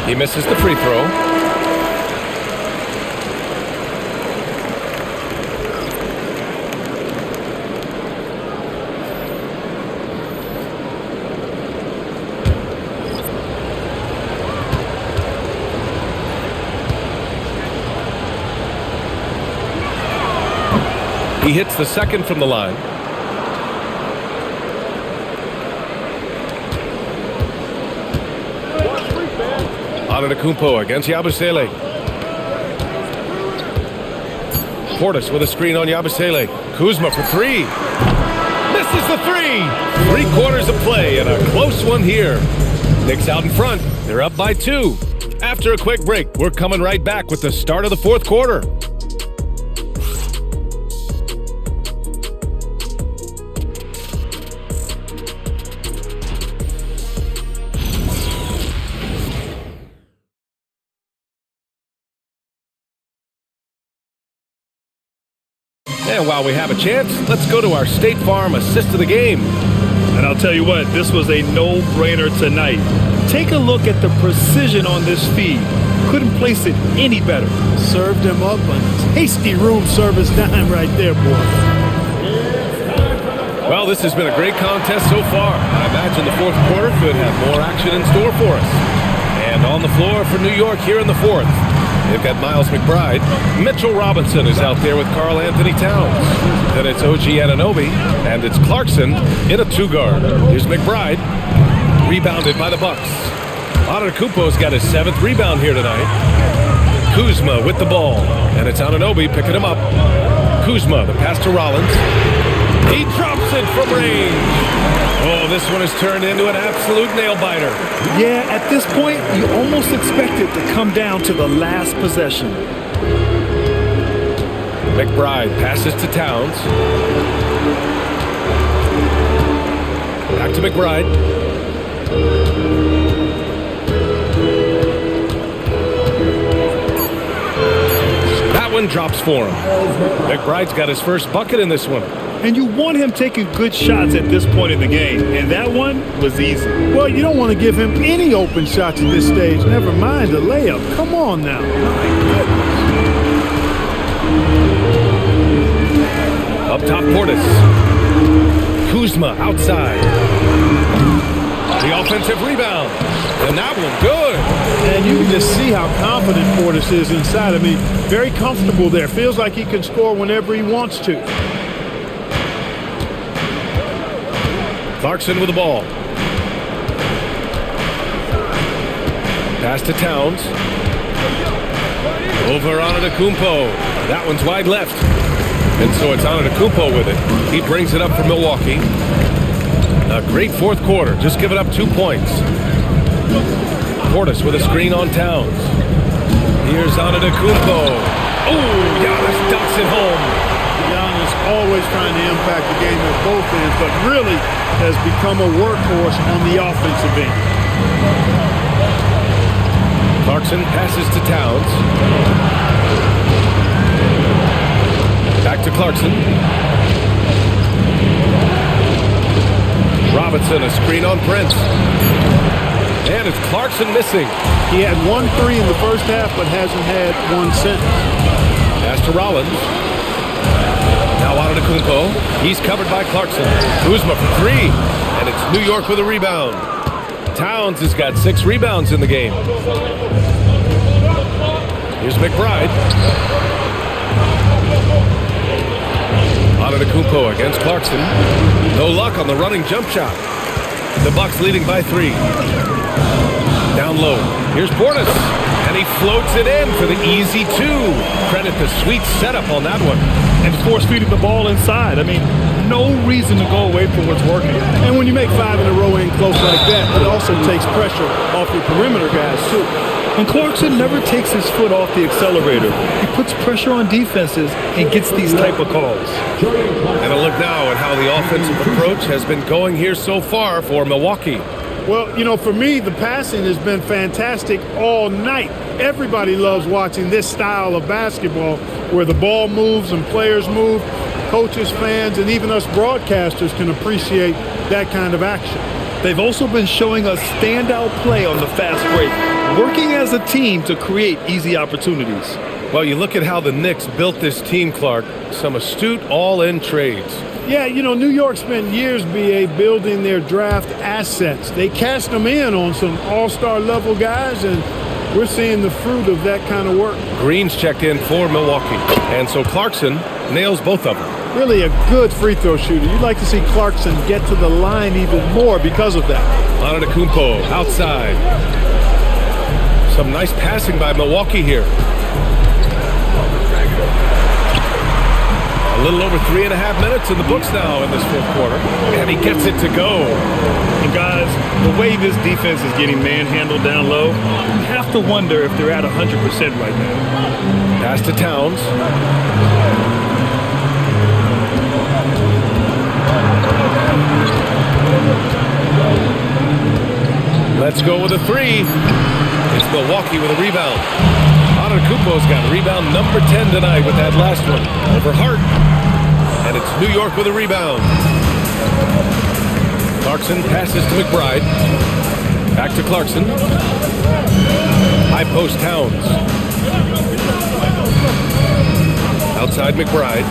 He misses the free throw. He hits the second from the line. Antetokounmpo against Yabusele. Portis with a screen on Yabusele. Kuzma for 3. Misses the 3. 3/4 of play and a close one here. Knicks out in front. They're up by 2. After a quick break, we're coming right back with the start of the fourth quarter. And while we have a chance, let's go to our State Farm assist of the game. And I'll tell you what, this was a no-brainer tonight. Take a look at the precision on this feed. Couldn't place it any better. Served him up a tasty room service dime right there, boy. Well, this has been a great contest so far. I imagine the fourth quarter could have more action in store for us. And on the floor for New York here in the fourth, they've got Miles McBride. Mitchell Robinson is out there with Karl Anthony Towns. Then it's OG Anunoby, and it's Clarkson in a two-guard. Here's McBride, rebounded by the Bucks. Antetokounmpo's got his 7th rebound here tonight. Kuzma with the ball, and it's Anunoby picking him up. Kuzma, the pass to Rollins. He drops it from range. Oh, this one has turned into an absolute nail-biter. Yeah, at this point, you almost expect it to come down to the last possession. McBride passes to Towns. Back to McBride. That one drops for him. McBride's got his first bucket in this one. And you want him taking good shots at this point in the game, and that one was easy. Well, you don't want to give him any open shots at this stage. Never mind a layup. Come on now. My goodness. Up top, Portis. Kuzma outside. The offensive rebound. And that one good. And you can just see how confident Portis is inside. I mean, very comfortable there. Feels like he can score whenever he wants to. Clarkson with the ball. Pass to Towns. Over Antetokounmpo. That one's wide left. And so it's Antetokounmpo with it. He brings it up for Milwaukee. A great fourth quarter. Just giving up 2 points. Portis with a screen on Towns. Here's Antetokounmpo. Oh, Giannis ducks it home. Giannis always trying to impact the game at both ends, but really has become a workhorse on the offensive end. Clarkson passes to Towns. Back to Clarkson. Robinson, a screen on Prince. And it's Clarkson missing. He had 1 3 in the first half, but hasn't had one since. Pass to Rollins. Now Antetokounmpo. He's covered by Clarkson. Kuzma for 3. And it's New York with a rebound. Towns has got 6 rebounds in the game. Here's McBride. Antetokounmpo against Clarkson. No luck on the running jump shot. The Bucks leading by 3. Down low. Here's Portis. And he floats it in for the easy 2. Credit the sweet setup on that one. And force-feeding the ball inside. I mean, no reason to go away from what's working. And when you make 5 in a row in close like that, it also takes pressure off your perimeter guys, too. And Clarkson never takes his foot off the accelerator. He puts pressure on defenses and gets these type of calls. And a look now at how the offensive approach has been going here so far for Milwaukee. Well, you know, for me, the passing has been fantastic all night. Everybody loves watching this style of basketball where the ball moves and players move. Coaches, fans, and even us broadcasters can appreciate that kind of action. They've also been showing us standout play on the fast break, working as a team to create easy opportunities. Well, you look at how the Knicks built this team, Clark. Some astute all-in trades. Yeah, you know, New York spent years, B.A., building their draft assets. They cashed them in on some all-star level guys, and we're seeing the fruit of that kind of work. Green's checked in for Milwaukee, and so Clarkson nails both of them. Really a good free throw shooter. You'd like to see Clarkson get to the line even more because of that. Antetokounmpo outside. Some nice passing by Milwaukee here. A little over 3.5 minutes in the books now in this fourth quarter. And he gets it to go. And guys, the way this defense is getting manhandled down low, you have to wonder if they're at 100% right now. Pass to Towns. Let's go with a 3. It's Milwaukee with a rebound. Antetokounmpo's got rebound number 10 tonight with that last one over Hart. And it's New York with a rebound. Clarkson passes to McBride. Back to Clarkson. High post Towns. Outside McBride.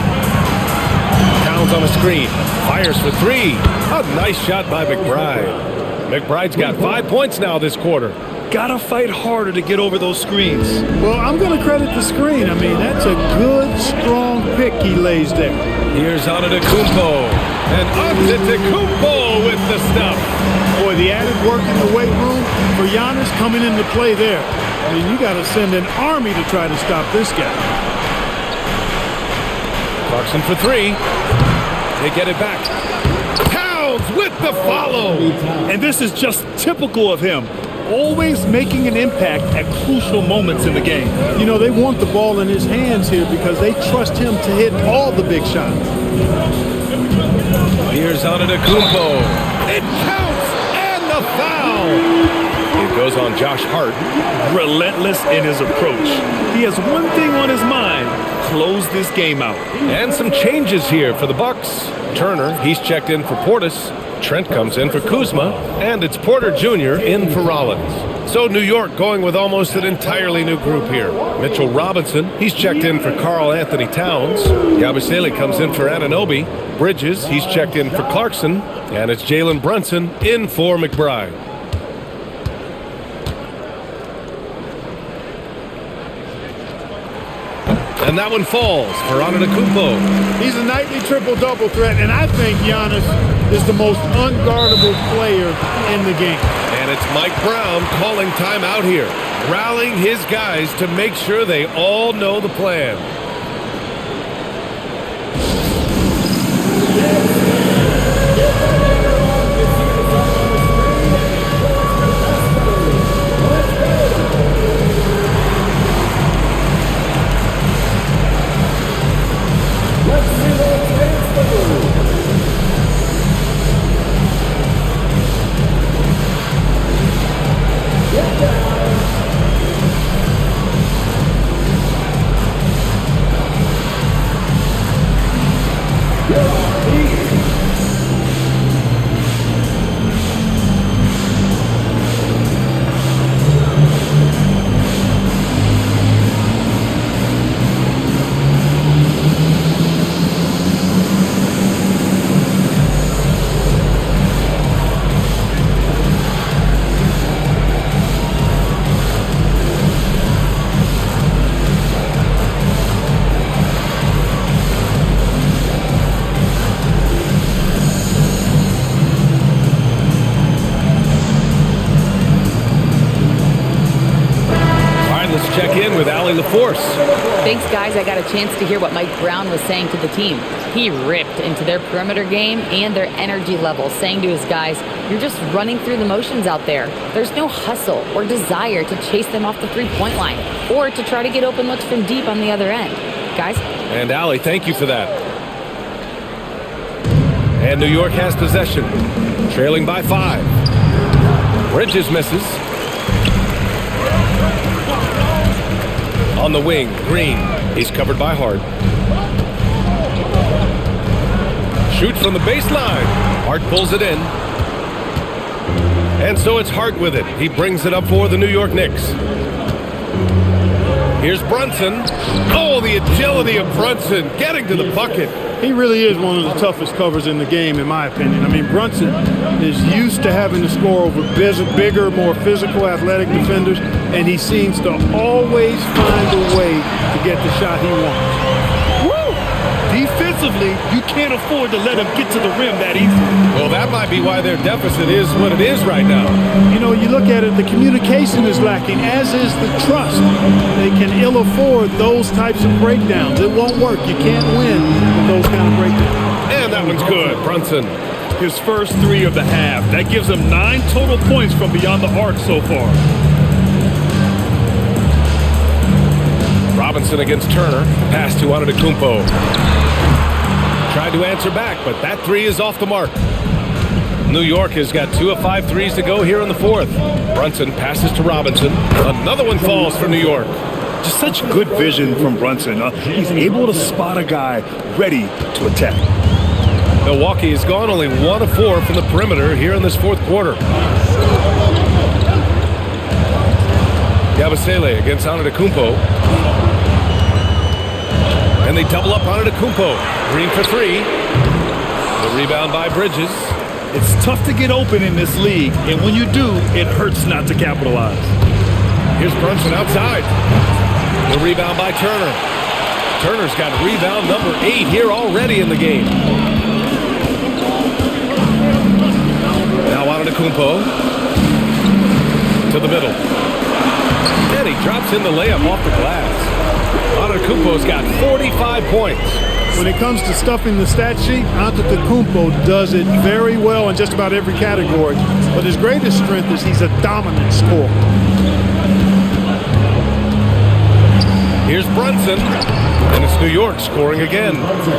Towns on a screen. Fires for three. A nice shot by McBride. McBride's got 5 points now this quarter. Gotta fight harder to get over those screens. Well, I'm going to credit the screen. I mean, that's a good, strong pick he lays there. Here's Antetokounmpo. And Antetokounmpo with the stuff. Boy, the added work in the weight room for Giannis coming into play there. I mean, you got to send an army to try to stop this guy. Clarkson for three. They get it back. Towns with the follow. And this is just typical of him. Always making an impact at crucial moments in the game. You know, they want the ball in his hands here because they trust him to hit all the big shots. Here's Antetokounmpo. It counts, and the foul. It goes on Josh Hart. Relentless in his approach. He has one thing on his mind: close this game out. And some changes here for the Bucks. Turner, he's checked in for Portis. Trent comes in for Kuzma, and it's Porter Jr. in for Rollins. So New York going with almost an entirely new group here. Mitchell Robinson, he's checked in for Karl Anthony Towns. Yabusele comes in for Anunoby. Bridges, he's checked in for Clarkson. And it's Jalen Brunson in for McBride. And that one falls for Antetokounmpo. He's a nightly triple-double threat, and I think Giannis is the most unguardable player in the game. And it's Mike Brown calling timeout here, rallying his guys to make sure they all know the plan. Thanks, guys. I got a chance to hear what Mike Brown was saying to the team. He ripped into their perimeter game and their energy level, saying to his guys, you're just running through the motions out there. There's no hustle or desire to chase them off the three-point line or to try to get open looks from deep on the other end. Guys? And Allie, thank you for that. And New York has possession, trailing by 5. Bridges misses. On the wing, Green. He's covered by Hart. Shoots from the baseline. Hart pulls it in. And so it's Hart with it. He brings it up for the New York Knicks. Here's Brunson. Oh, the agility of Brunson getting to the bucket. He really is one of the toughest covers in the game, in my opinion. I mean, Brunson is used to having to score over bigger, more physical, athletic defenders, and he seems to always find a way to get the shot he wants. Defensively, you can't afford to let him get to the rim that easily. Well, that might be why their deficit is what it is right now. You know, you look at it, the communication is lacking, as is the trust. They can ill afford those types of breakdowns. It won't work. You can't win with those kind of breakdowns. And that one's good. Brunson. His first 3 of the half. That gives him 9 total points from beyond the arc so far. Robinson against Turner. Pass to Antetokounmpo. Tried to answer back, but that 3 is off the mark. New York has got 2 of 5 threes to go here in the 4th. Brunson passes to Robinson. Another one falls for New York. Just such good vision from Brunson. He's able to spot a guy ready to attack. Milwaukee has gone only 1 of 4 from the perimeter here in this fourth quarter. Yabusele against Antetokounmpo. And they double up Antetokounmpo. Green for 3. The rebound by Bridges. It's tough to get open in this league, and when you do, it hurts not to capitalize. Here's Brunson outside. The rebound by Turner. Turner's got rebound number 8 here already in the game. Now Antetokounmpo to the middle. And he drops in the layup off the glass. Antetokounmpo's got 45 points. When it comes to stuffing the stat sheet, Antetokounmpo does it very well in just about every category. But his greatest strength is he's a dominant scorer. Here's Brunson, and it's New York scoring again.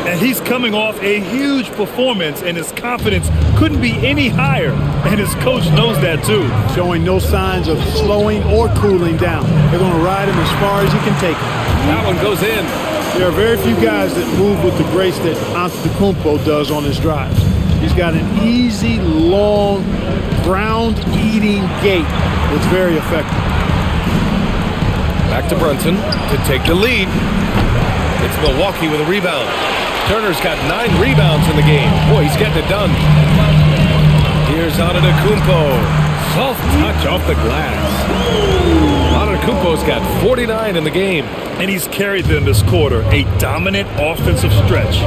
And he's coming off a huge performance, and his confidence couldn't be any higher. And his coach knows that too. Showing no signs of slowing or cooling down. They're going to ride him as far as you can take him. That one goes in. There are very few guys that move with the grace that Antetokounmpo does on his drives. He's got an easy, long, ground-eating gait that's very effective. Back to Brunson to take the lead. It's Milwaukee with a rebound. Turner's got 9 rebounds in the game. Boy, he's getting it done. Here's Antetokounmpo. Soft touch off the glass. Antetokounmpo's got 49 in the game. And he's carried them this quarter. A dominant offensive stretch.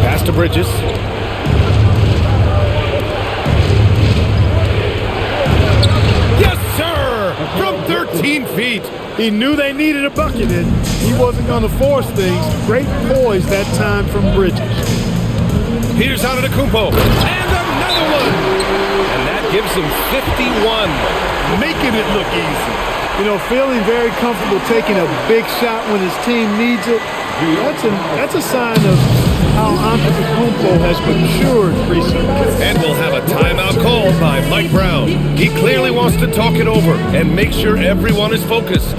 Pass to Bridges. Yes, sir! From 13 feet. He knew they needed a bucket, and he wasn't going to force things. Great poise that time from Bridges. Here's Antetokounmpo. And another one! And that gives him 51. Making it look easy. You know, feeling very comfortable taking a big shot when his team needs it. That's a sign of how Antetokounmpo has matured recently. And we'll have a timeout called by Mike Brown. He clearly wants to talk it over and make sure everyone is focused.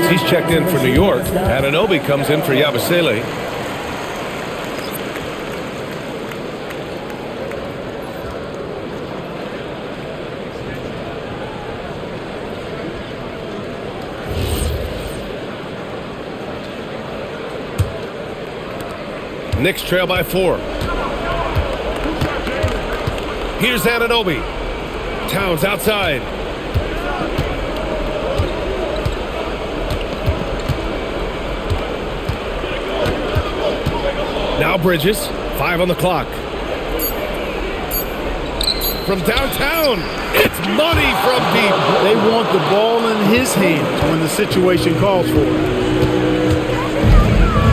He's checked in for New York. Anunoby comes in for Yabusele. Knicks trail by 4. Here's Anunoby. Towns outside. Now Bridges, 5 on the clock. From downtown, it's money from deep. They want the ball in his hands when the situation calls for it.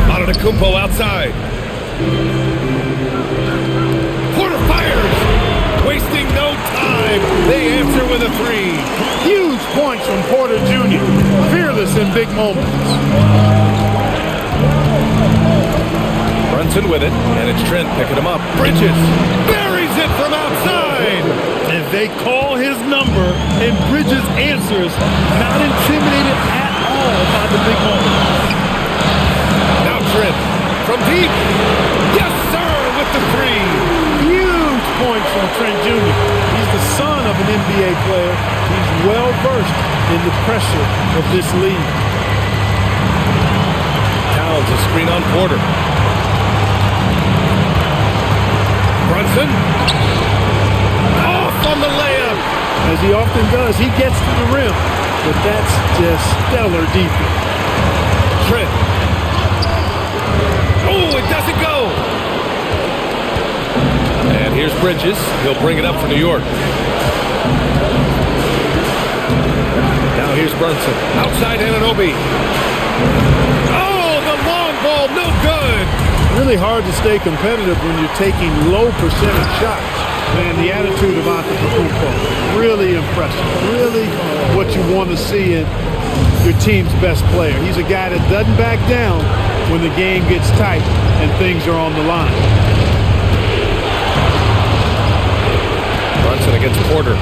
Antetokounmpo outside. Porter fires, wasting no time. They answer with a 3. Huge points from Porter Jr., fearless in big moments. Brunson with it, and it's Trent picking him up. Bridges buries it from outside. And they call his number, and Bridges answers, not intimidated at all by the big moment. Now Trent from deep. Yes, sir, with the 3. Huge points from Trent Jr. He's the son of an NBA player. He's well versed in the pressure of this league. Runs a screen on Porter. Brunson. Off on the layup. As he often does, he gets to the rim, but that's just stellar defense. Trent. Oh, it doesn't go. And here's Bridges. He'll bring it up for New York. Now here's Brunson. Outside Anunoby. Oh, the long ball, no good. Really hard to stay competitive when you're taking low percentage shots. Man, the attitude of Antetokounmpo, really impressive. Really what you want to see in your team's best player. He's a guy that doesn't back down when the game gets tight and things are on the line. Brunson against Porter.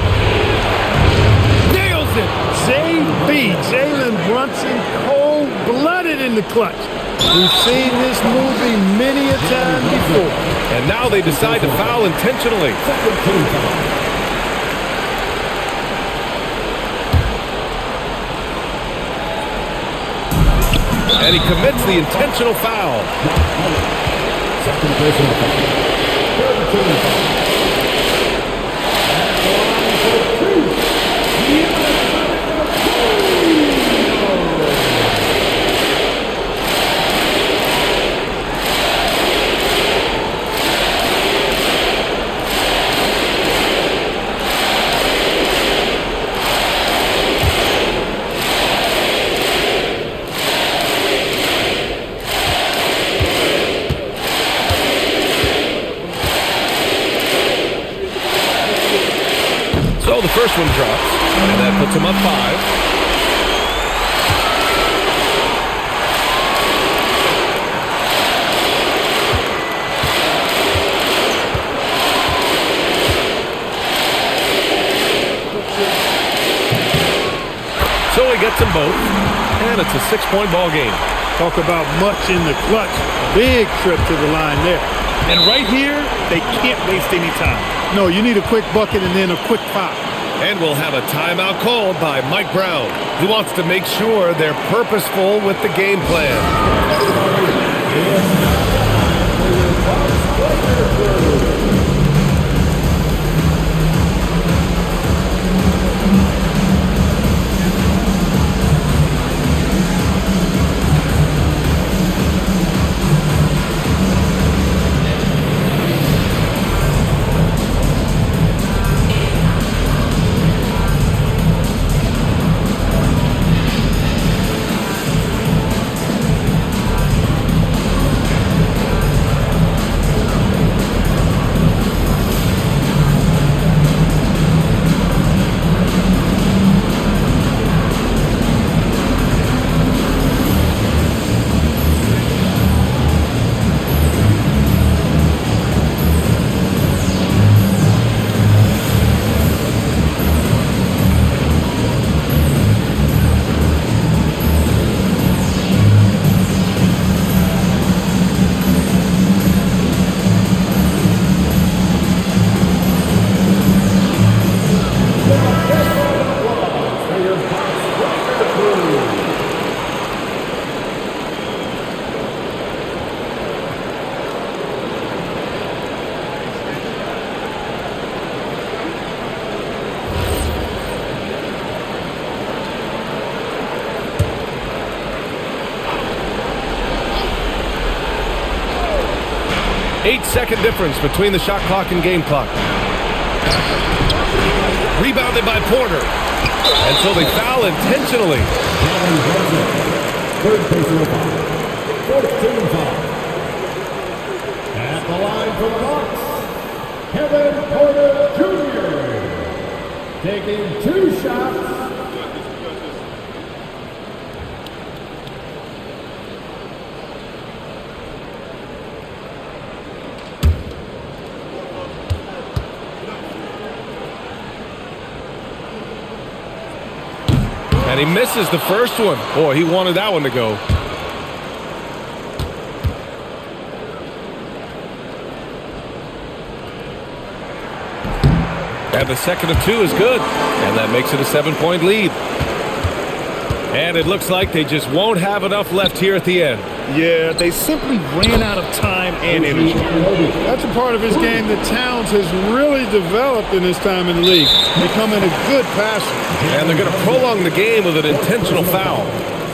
Nails it! JB, Jalen Brunson, cold-blooded in the clutch. We've seen this movie many a time before. And now they decide to foul intentionally. And he commits the intentional foul. Second personal foul. So the first one drops, and that puts him up 5. So he gets them both, and it's a 6-point ball game. Talk about much in the clutch. Big trip to the line there. And right here, they can't waste any time. No, you need a quick bucket and then a quick foul. And we'll have a timeout called by Mike Brown. He wants to make sure they're purposeful with the game plan. Eight-second difference between the shot clock and game clock. Rebounded by Porter. And so they foul intentionally. Third personal foul. 14 foul. At the line for the Bucks, Kevin Porter Jr. taking 2 shots. And he misses the first one. Boy, he wanted that one to go. And the second of 2 is good. And that makes it a 7-point lead. And it looks like they just won't have enough left here at the end. Yeah, they simply ran out of time and energy. That's a part of his game that Towns has really developed in his time in the league, becoming a good passer. And they're going to prolong the game with an intentional foul.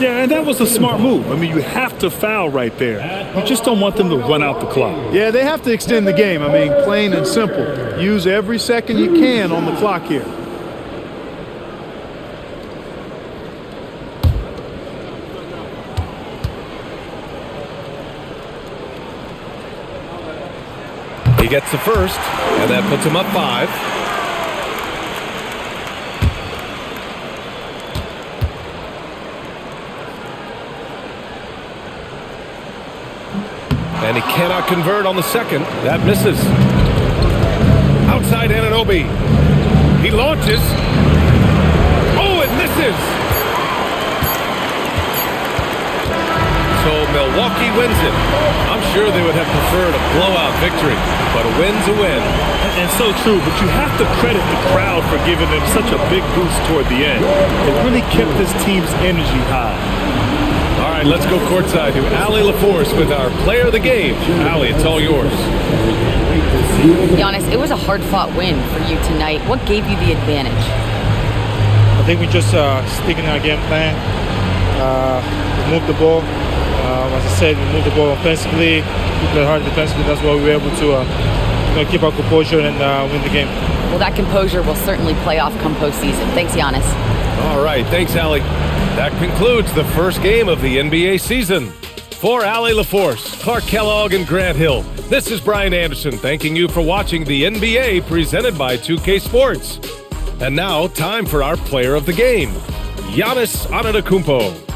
Yeah, and that was a smart move. I mean, you have to foul right there. You just don't want them to run out the clock. Yeah, they have to extend the game. I mean, plain and simple. Use every second you can on the clock here. He gets the first, and that puts him up 5. And he cannot convert on the second. That misses. Outside Anunoby. He launches. Oh, it misses. So Milwaukee wins it. I'm sure they would have preferred a blowout victory, but a win's a win. And so true, but you have to credit the crowd for giving them such a big boost toward the end. It really kept this team's energy high. All right, let's go courtside to Allie LaForce with our player of the game. Allie, it's all yours. Giannis, it was a hard-fought win for you tonight. What gave you the advantage? I think we just sticking our game plan. We moved the ball. As I said, we moved the ball offensively. We played hard defensively. That's why we were able to keep our composure and win the game. Well, that composure will certainly play off come postseason. Thanks, Giannis. All right, thanks, Allie. That concludes the first game of the NBA season. For Allie LaForce, Clark Kellogg, and Grant Hill, this is Brian Anderson thanking you for watching the NBA presented by 2K Sports. And now, time for our player of the game, Giannis Antetokounmpo.